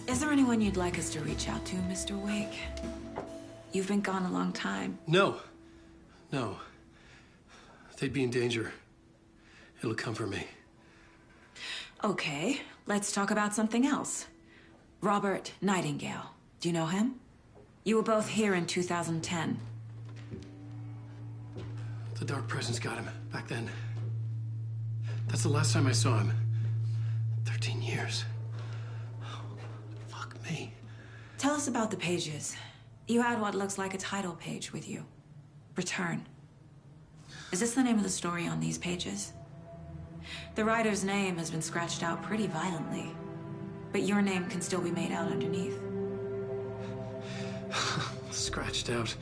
Is there anyone you'd like us to reach out to, Mr. Wake? You've been gone a long time. No. No. They'd be in danger. It'll come for me. Okay, let's talk about something else. Robert Nightingale. Do you know him? You were both here in 2010. The Dark Presence got him back then. That's the last time I saw him. 13 years. Fuck me. Tell us about the pages. You had what looks like a title page with you. Return. Is this the name of the story on these pages? The writer's name has been scratched out pretty violently, but your name can still be made out underneath. Scratched out.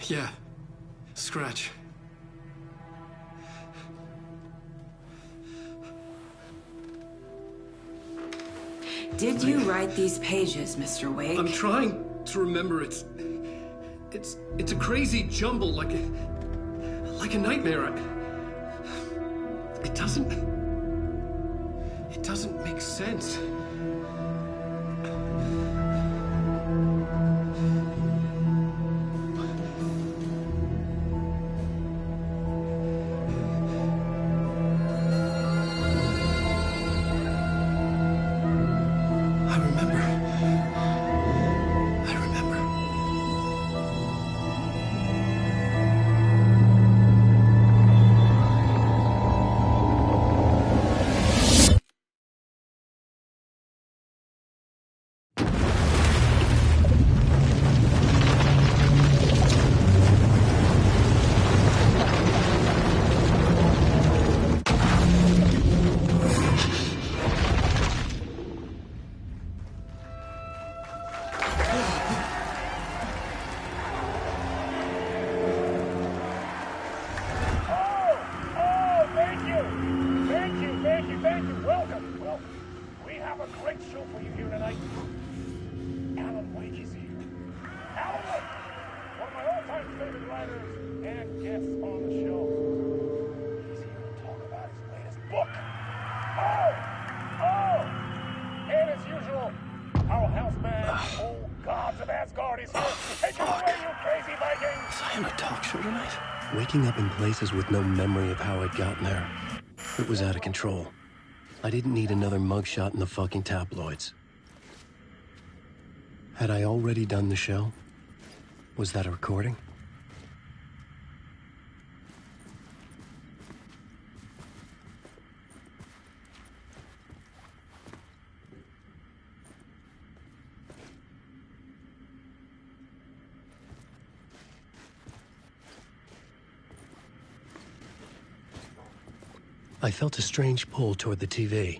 Yeah. Scratch. Did you write these pages, Mr. Wake? I'm trying to remember. It's a crazy jumble, like a nightmare. It doesn't make sense. Waking up in places with no memory of how I'd gotten there. It was out of control. I didn't need another mugshot in the fucking tabloids. Had I already done the show? Was that a recording? I felt a strange pull toward the TV.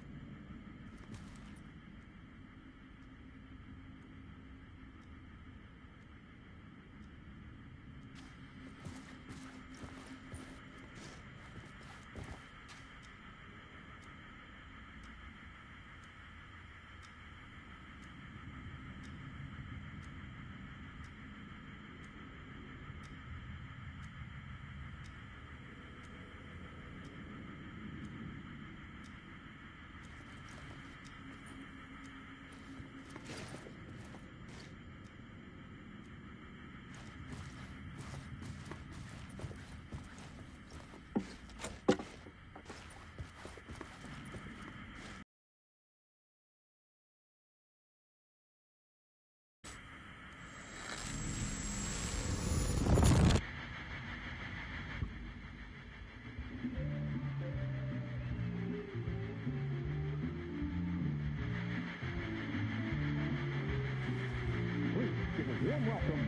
welcome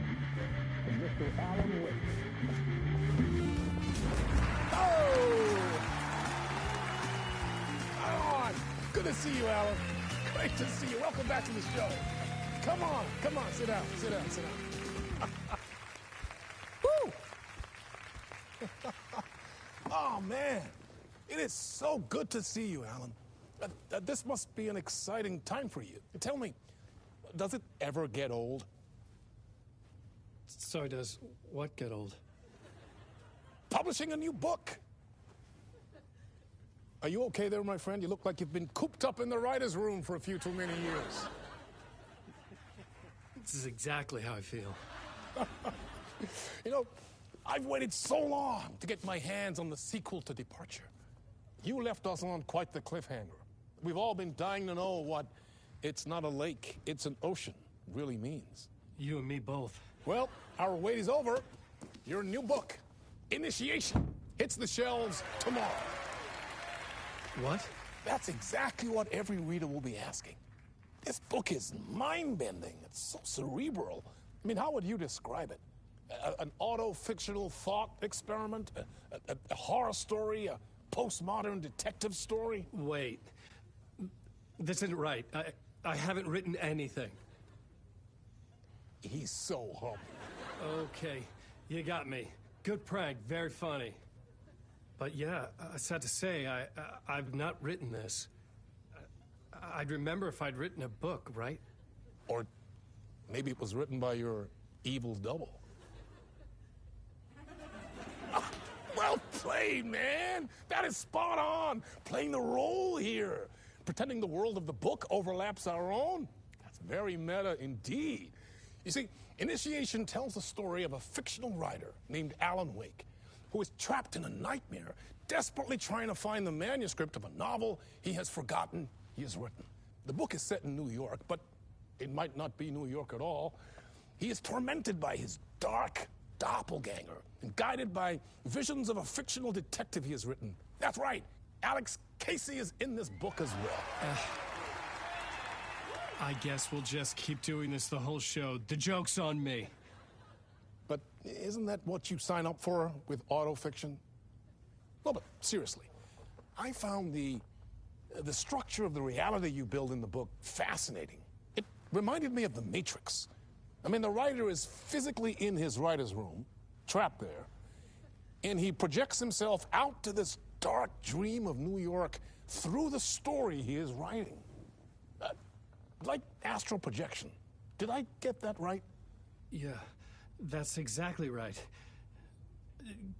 to Mr. Alan Wake. Oh! Alan! Good to see you, Alan. Great to see you. Welcome back to the show. Come on, sit down. Woo! Oh, man. It is so good to see you, Alan. This must be an exciting time for you. Tell me, does it ever get old? Sorry, does what get old? Publishing a new book. Are you okay there, my friend? You look like you've been cooped up in the writer's room for a few too many years. This is exactly how I feel. You know, I've waited so long to get my hands on the sequel to Departure. You left us on quite the cliffhanger. We've all been dying to know what "it's not a lake, it's an ocean" really means. You and me both. Well, our wait is over. Your new book, Initiation, hits the shelves tomorrow. What? That's exactly what every reader will be asking. This book is mind-bending. It's so cerebral. I mean, how would you describe it? An auto-fictional thought experiment? A horror story? A postmodern detective story? Wait. This isn't right. I haven't written anything. He's so humble. Okay, you got me. Good prank, very funny. But yeah, sad to say, I've not written this. I'd remember if I'd written a book, right? Or maybe it was written by your evil double. Well played, man! That is spot on! Playing the role here. Pretending the world of the book overlaps our own. That's very meta indeed. You see, Initiation tells the story of a fictional writer named Alan Wake, who is trapped in a nightmare, desperately trying to find the manuscript of a novel he has forgotten he has written. The book is set in New York, but it might not be New York at all. He is tormented by his dark doppelganger and guided by visions of a fictional detective he has written. That's right, Alex Casey is in this book as well. I guess we'll just keep doing this the whole show. The joke's on me. But isn't that what you sign up for with autofiction? No, but seriously, I found the structure of the reality you build in the book fascinating. It reminded me of The Matrix. I mean, the writer is physically in his writer's room, trapped there, and he projects himself out to this dark dream of New York through the story he is writing. Like astral projection. Did I get that right? Yeah, that's exactly right.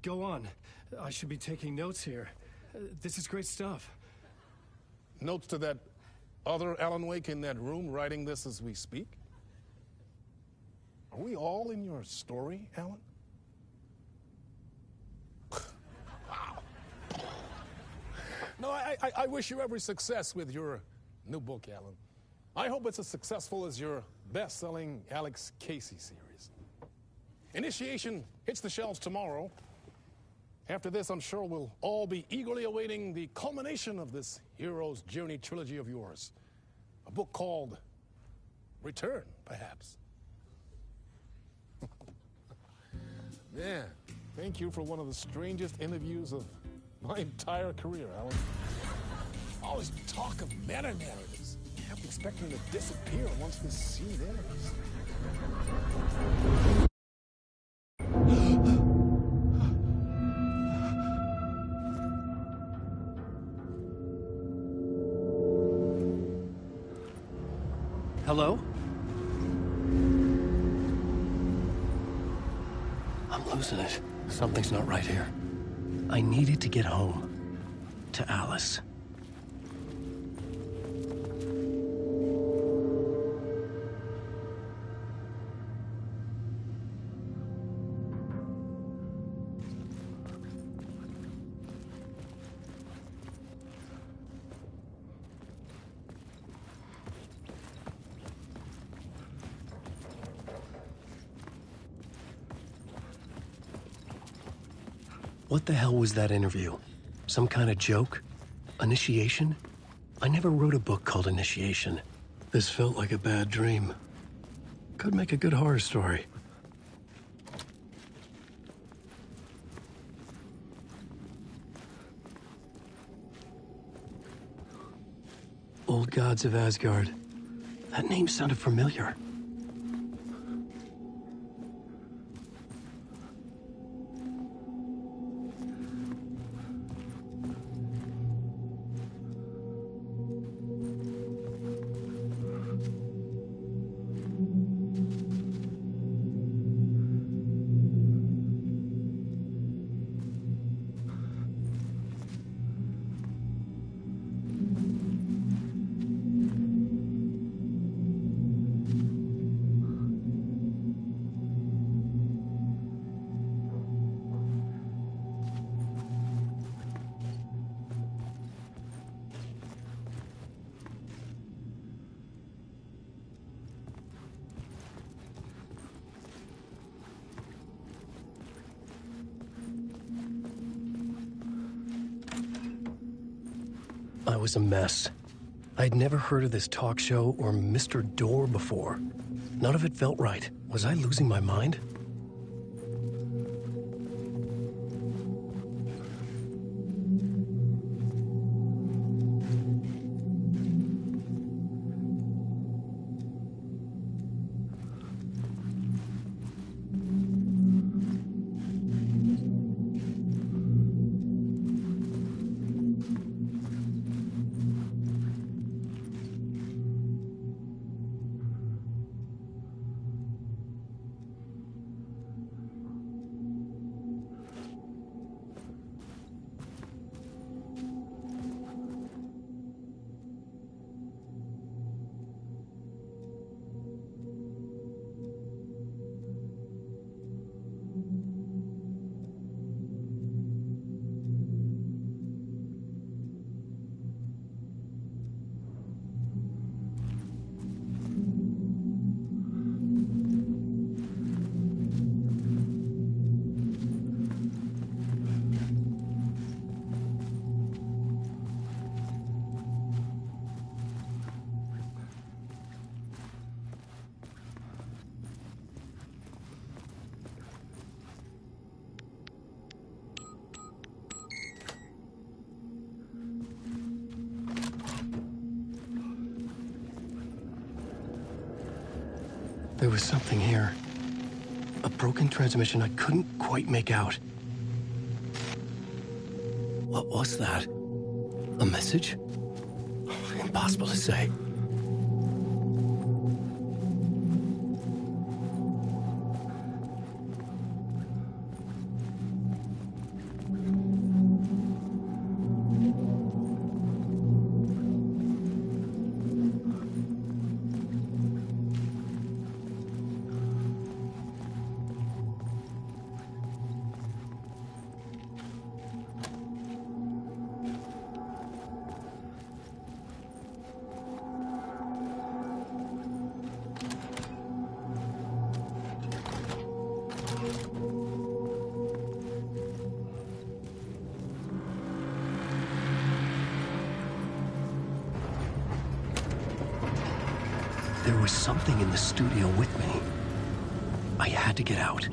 Go on. I should be taking notes here. This is great stuff. Notes to that other Alan Wake in that room writing this as we speak? Are we all in your story, Alan? Wow. No, I wish you every success with your new book, Alan. I hope it's as successful as your best-selling Alex Casey series. Initiation hits the shelves tomorrow. After this, I'm sure we'll all be eagerly awaiting the culmination of this hero's journey trilogy of yours. A book called Return, perhaps. Man, thank you for one of the strangest interviews of my entire career, Alan. Always talk of meta-narratives. I'm expecting to disappear once this scene ends. Hello? I'm losing it. Something's not right here. I needed to get home. To Alice. What the hell was that interview? Some kind of joke? Initiation? I never wrote a book called Initiation. This felt like a bad dream. Could make a good horror story. Old Gods of Asgard. That name sounded familiar. I was a mess. I'd never heard of this talk show or Mr. Door before. None of it felt right. Was I losing my mind? There was something here. A broken transmission I couldn't quite make out. What was that? A message? Impossible to say. There was something in the studio with me. I had to get out.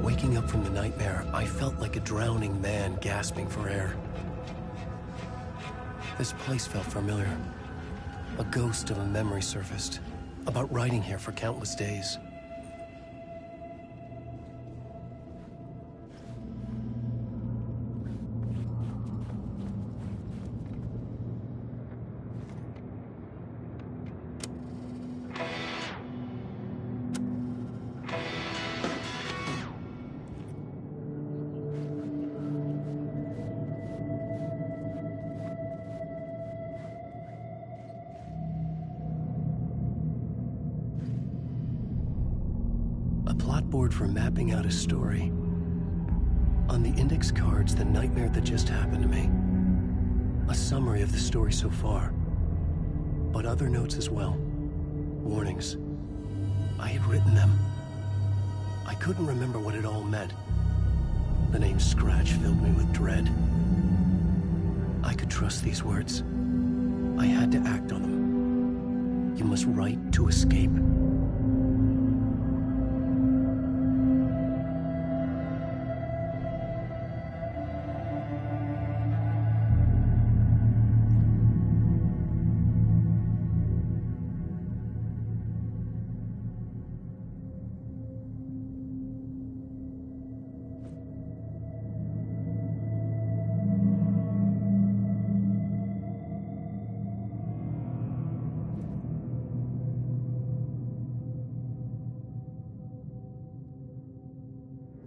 Waking up from the nightmare, I felt like a drowning man gasping for air. This place felt familiar. A ghost of a memory surfaced, about riding here for countless days. plot board for mapping out a story. On the index cards, the nightmare that just happened to me. A summary of the story so far. But other notes as well. Warnings. I had written them. I couldn't remember what it all meant. The name Scratch filled me with dread. I could trust these words. I had to act on them. You must write to escape.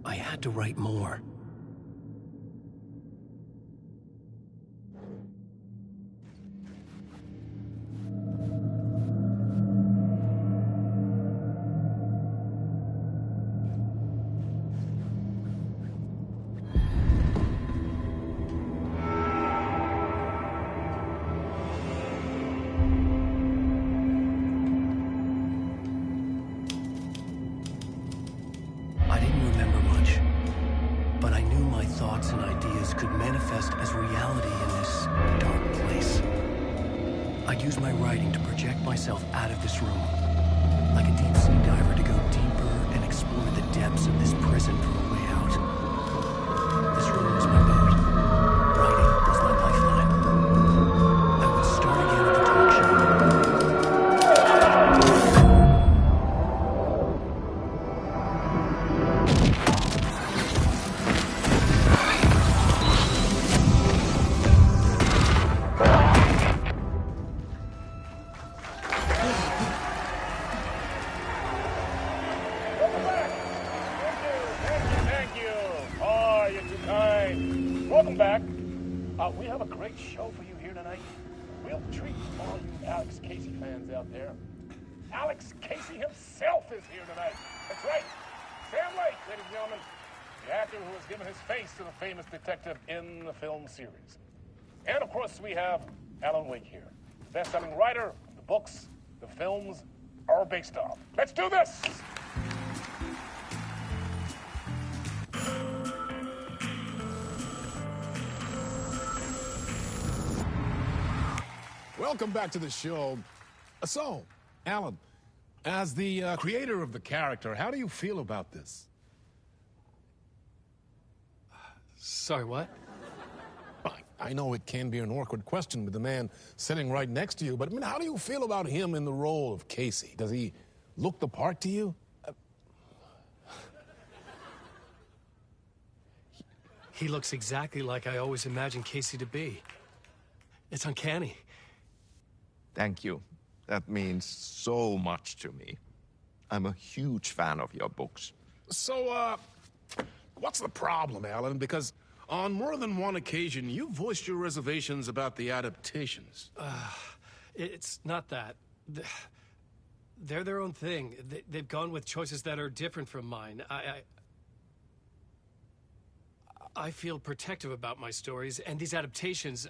I had to write more. Thoughts and ideas could manifest as reality in this dark place. I'd use my writing to project myself out of this room, like a deep sea diver to go deeper and explore the depths of this prison for a way out. This room was my boat. Writing was my lifeline. I would start again at the talk show. Welcome back. We have a great show for you here tonight. Real treat for all you Alex Casey fans out there. Alex Casey himself is here tonight. That's right. Sam Lake, ladies and gentlemen. The actor who has given his face to the famous detective in the film series. And of course, we have Alan Wake here. The best-selling writer of the books the films are based on. Let's do this! Welcome back to the show. So, Alan, as the creator of the character, how do you feel about this? Sorry, what? I know it can be an awkward question with the man sitting right next to you, but I mean, how do you feel about him in the role of Casey? Does he look the part to you? He looks exactly like I always imagined Casey to be. It's uncanny. Thank you. That means so much to me. I'm a huge fan of your books. So, what's the problem, Alan? Because on more than one occasion, you voiced your reservations about the adaptations. It's not that. They're their own thing. They've gone with choices that are different from mine. I feel protective about my stories, and these adaptations...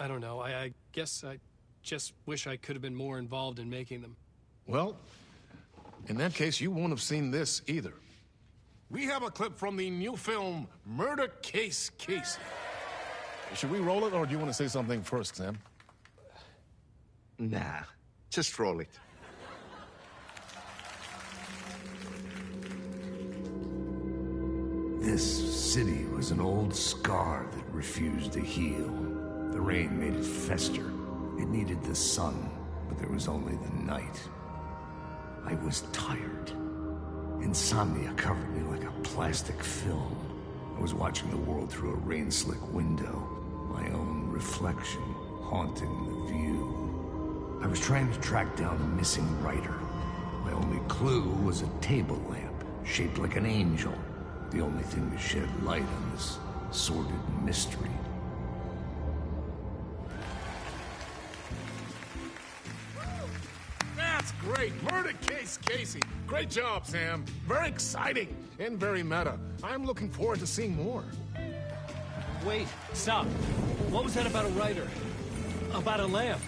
I don't know. I guess I just wish I could have been more involved in making them. Well, in that case, you won't have seen this either. We have a clip from the new film, Murder Case Casey. Should we roll it, or do you want to say something first, Sam? Nah, just roll it. This city was an old scar that refused to heal. The rain made it fester. It needed the sun, but there was only the night. I was tired. Insomnia covered me like a plastic film. I was watching the world through a rain-slick window, my own reflection haunting the view. I was trying to track down a missing writer. My only clue was a table lamp, shaped like an angel, the only thing to shed light on this sordid mystery. That's great! great. Murder Case Casey. Great job, Sam. Very exciting and very meta. I'm looking forward to seeing more. Wait, stop. What was that about a writer? About a lamp?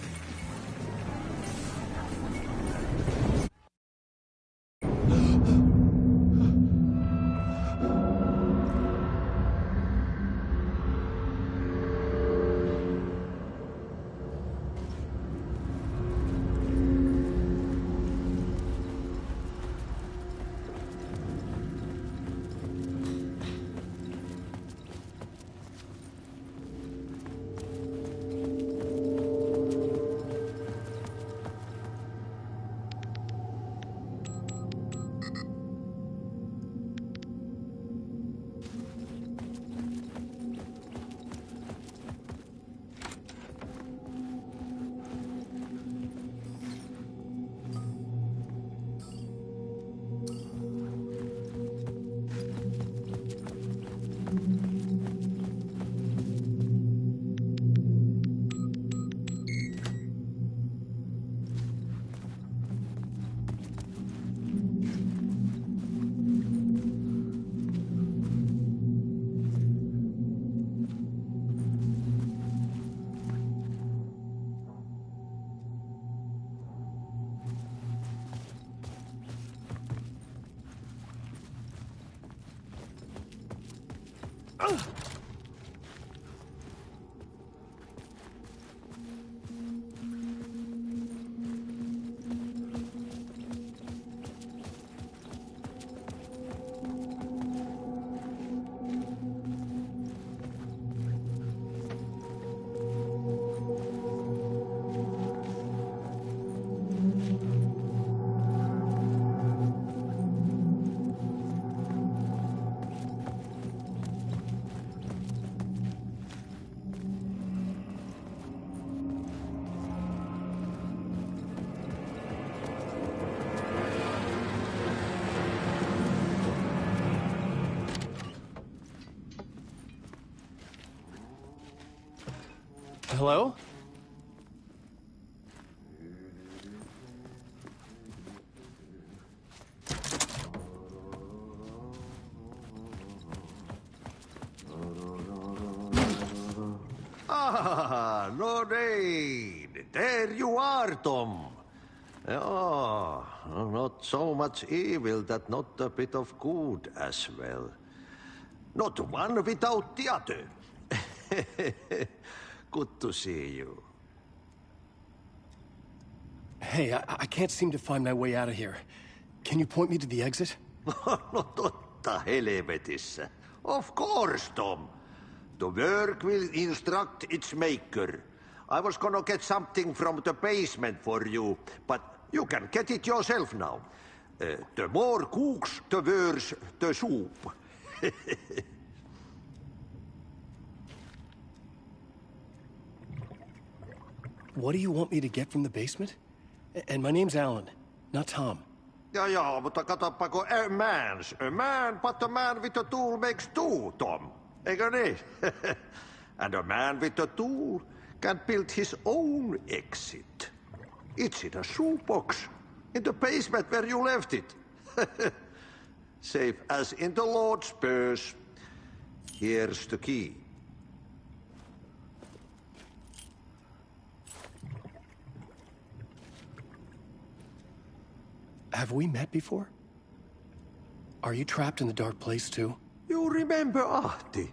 Hello? Ah, Lorraine! There you are, Tom. Oh, not so much evil that not a bit of good as well. Not one without the other. Good to see you. Hey, I can't seem to find my way out of here. Can you point me to the exit? No totta helvetissä. Of course, Tom. The work will instruct its maker. I was gonna get something from the basement for you, but you can get it yourself now. The more cooks, the worse the soup. What do you want me to get from the basement? And my name's Alan, not Tom. Ja, mutta katsoppa, a man, but a man with a tool makes two, Tom. Eikö niin? And a man with a tool can build his own exit. It's in a shoebox, in the basement where you left it. Safe as in the Lord's purse. Here's the key. Have we met before? Are you trapped in the dark place too? You remember Ahti,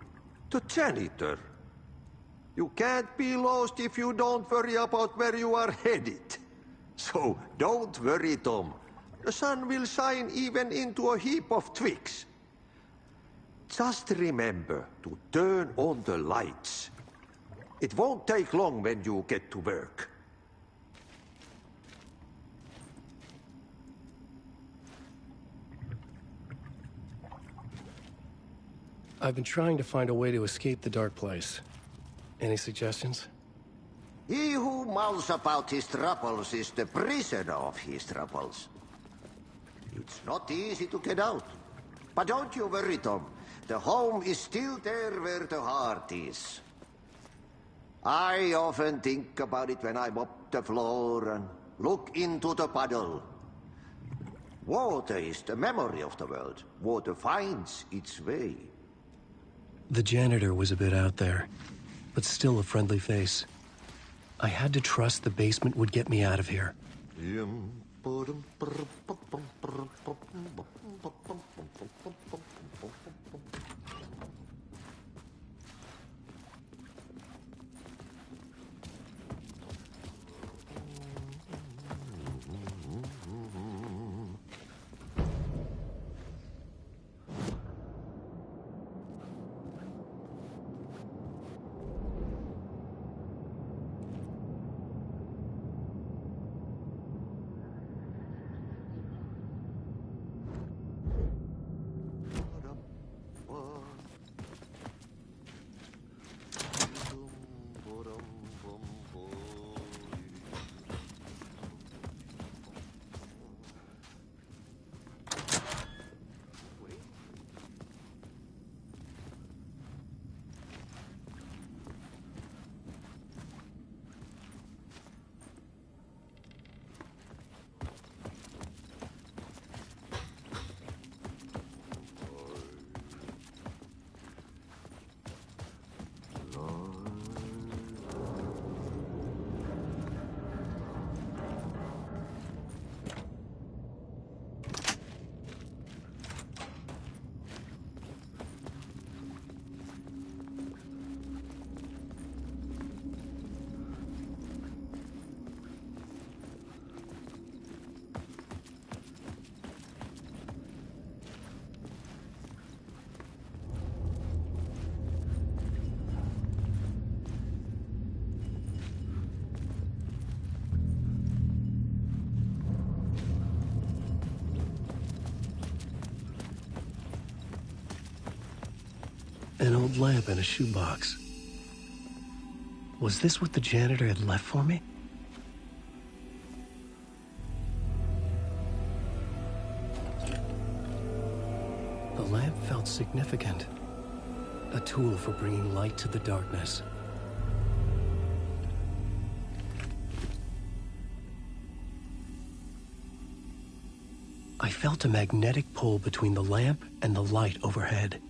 the janitor. You can't be lost if you don't worry about where you are headed. So don't worry, Tom. The sun will shine even into a heap of twigs. Just remember to turn on the lights. It won't take long when you get to work. I've been trying to find a way to escape the dark place. Any suggestions? He who mouths about his troubles is the prisoner of his troubles. It's not easy to get out. But don't you worry, Tom. The home is still there where the heart is. I often think about it when I mop the floor and look into the puddle. Water is the memory of the world. Water finds its way. The janitor was a bit out there, but still a friendly face. I had to trust the basement would get me out of here. An old lamp in a shoebox. Was this what the janitor had left for me? The lamp felt significant. A tool for bringing light to the darkness. I felt a magnetic pull between the lamp and the light overhead.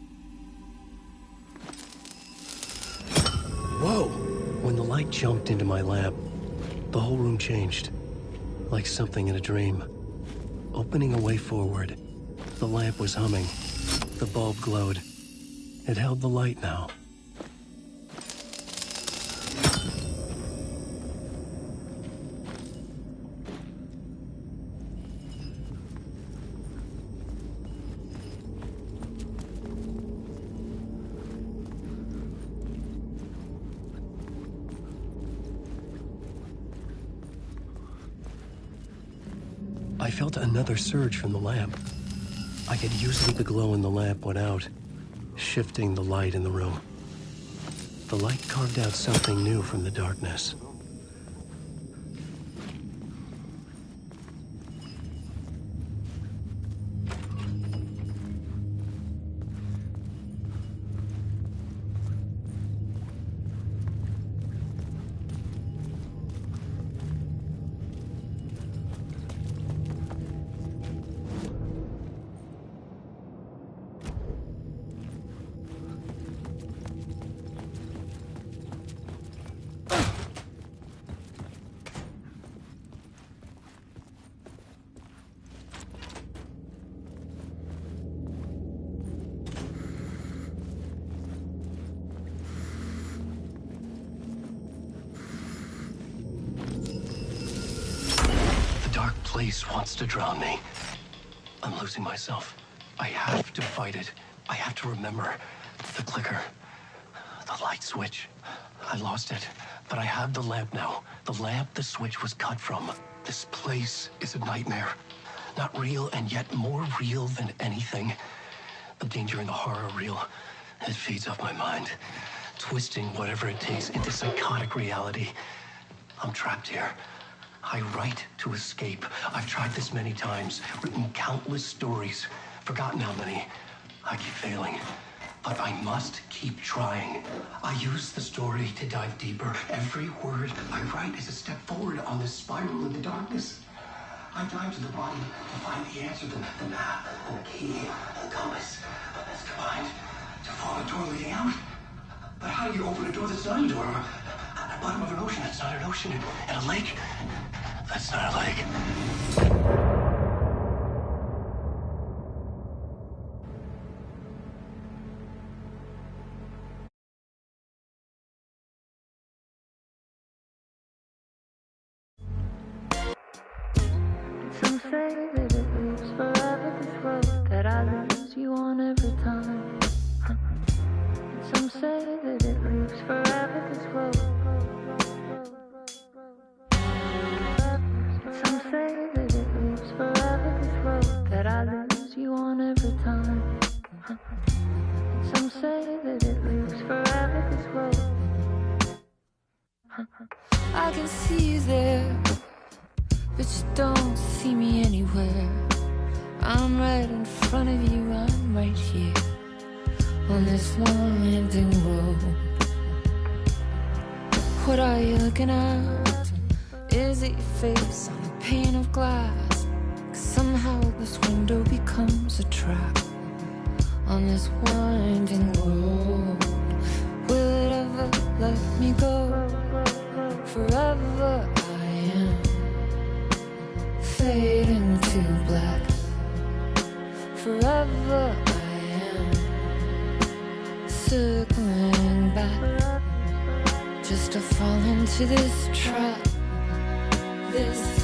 Whoa! When the light jumped into my lamp, the whole room changed, like something in a dream. Opening a way forward, the lamp was humming. The bulb glowed. It held the light now. I felt another surge from the lamp. I could use the glow in the lamp went out, shifting the light in the room. The light carved out something new from the darkness. Place wants to drown me. I'm losing myself. I have to fight it. I have to remember the clicker, the light switch. I lost it, but I have the lamp now. The lamp the switch was cut from. This place is a nightmare. Not real, and yet more real than anything. The danger and the horror are real. It feeds off my mind, twisting whatever it takes into psychotic reality. I'm trapped here. I write to escape. I've tried this many times, written countless stories, forgotten how many. I keep failing, but I must keep trying. I use the story to dive deeper. Every word I write is a step forward on this spiral in the darkness. I dive to the bottom to find the answer, the map, and the key, and the compass. That's combined to form a door leading out. But how do you open a door that's not a door? At the bottom of an ocean that's not an ocean, and a lake that's not a lake. Some say that it lives forever, this road that I lose you on every time. Some say that it lives forever, this road. Some say that it lives forever, this road that I lose you on every time. Some say that it lives forever, this road. I can see you there, but you don't see me anywhere. I'm right in front of you, I'm right here on this winding road. What are you looking at? Is it your face on a pane of glass? 'Cause somehow this window becomes a trap on this winding road. Will it ever let me go? Forever I am fading to black. Forever I am circling back, just to fall into this trap, this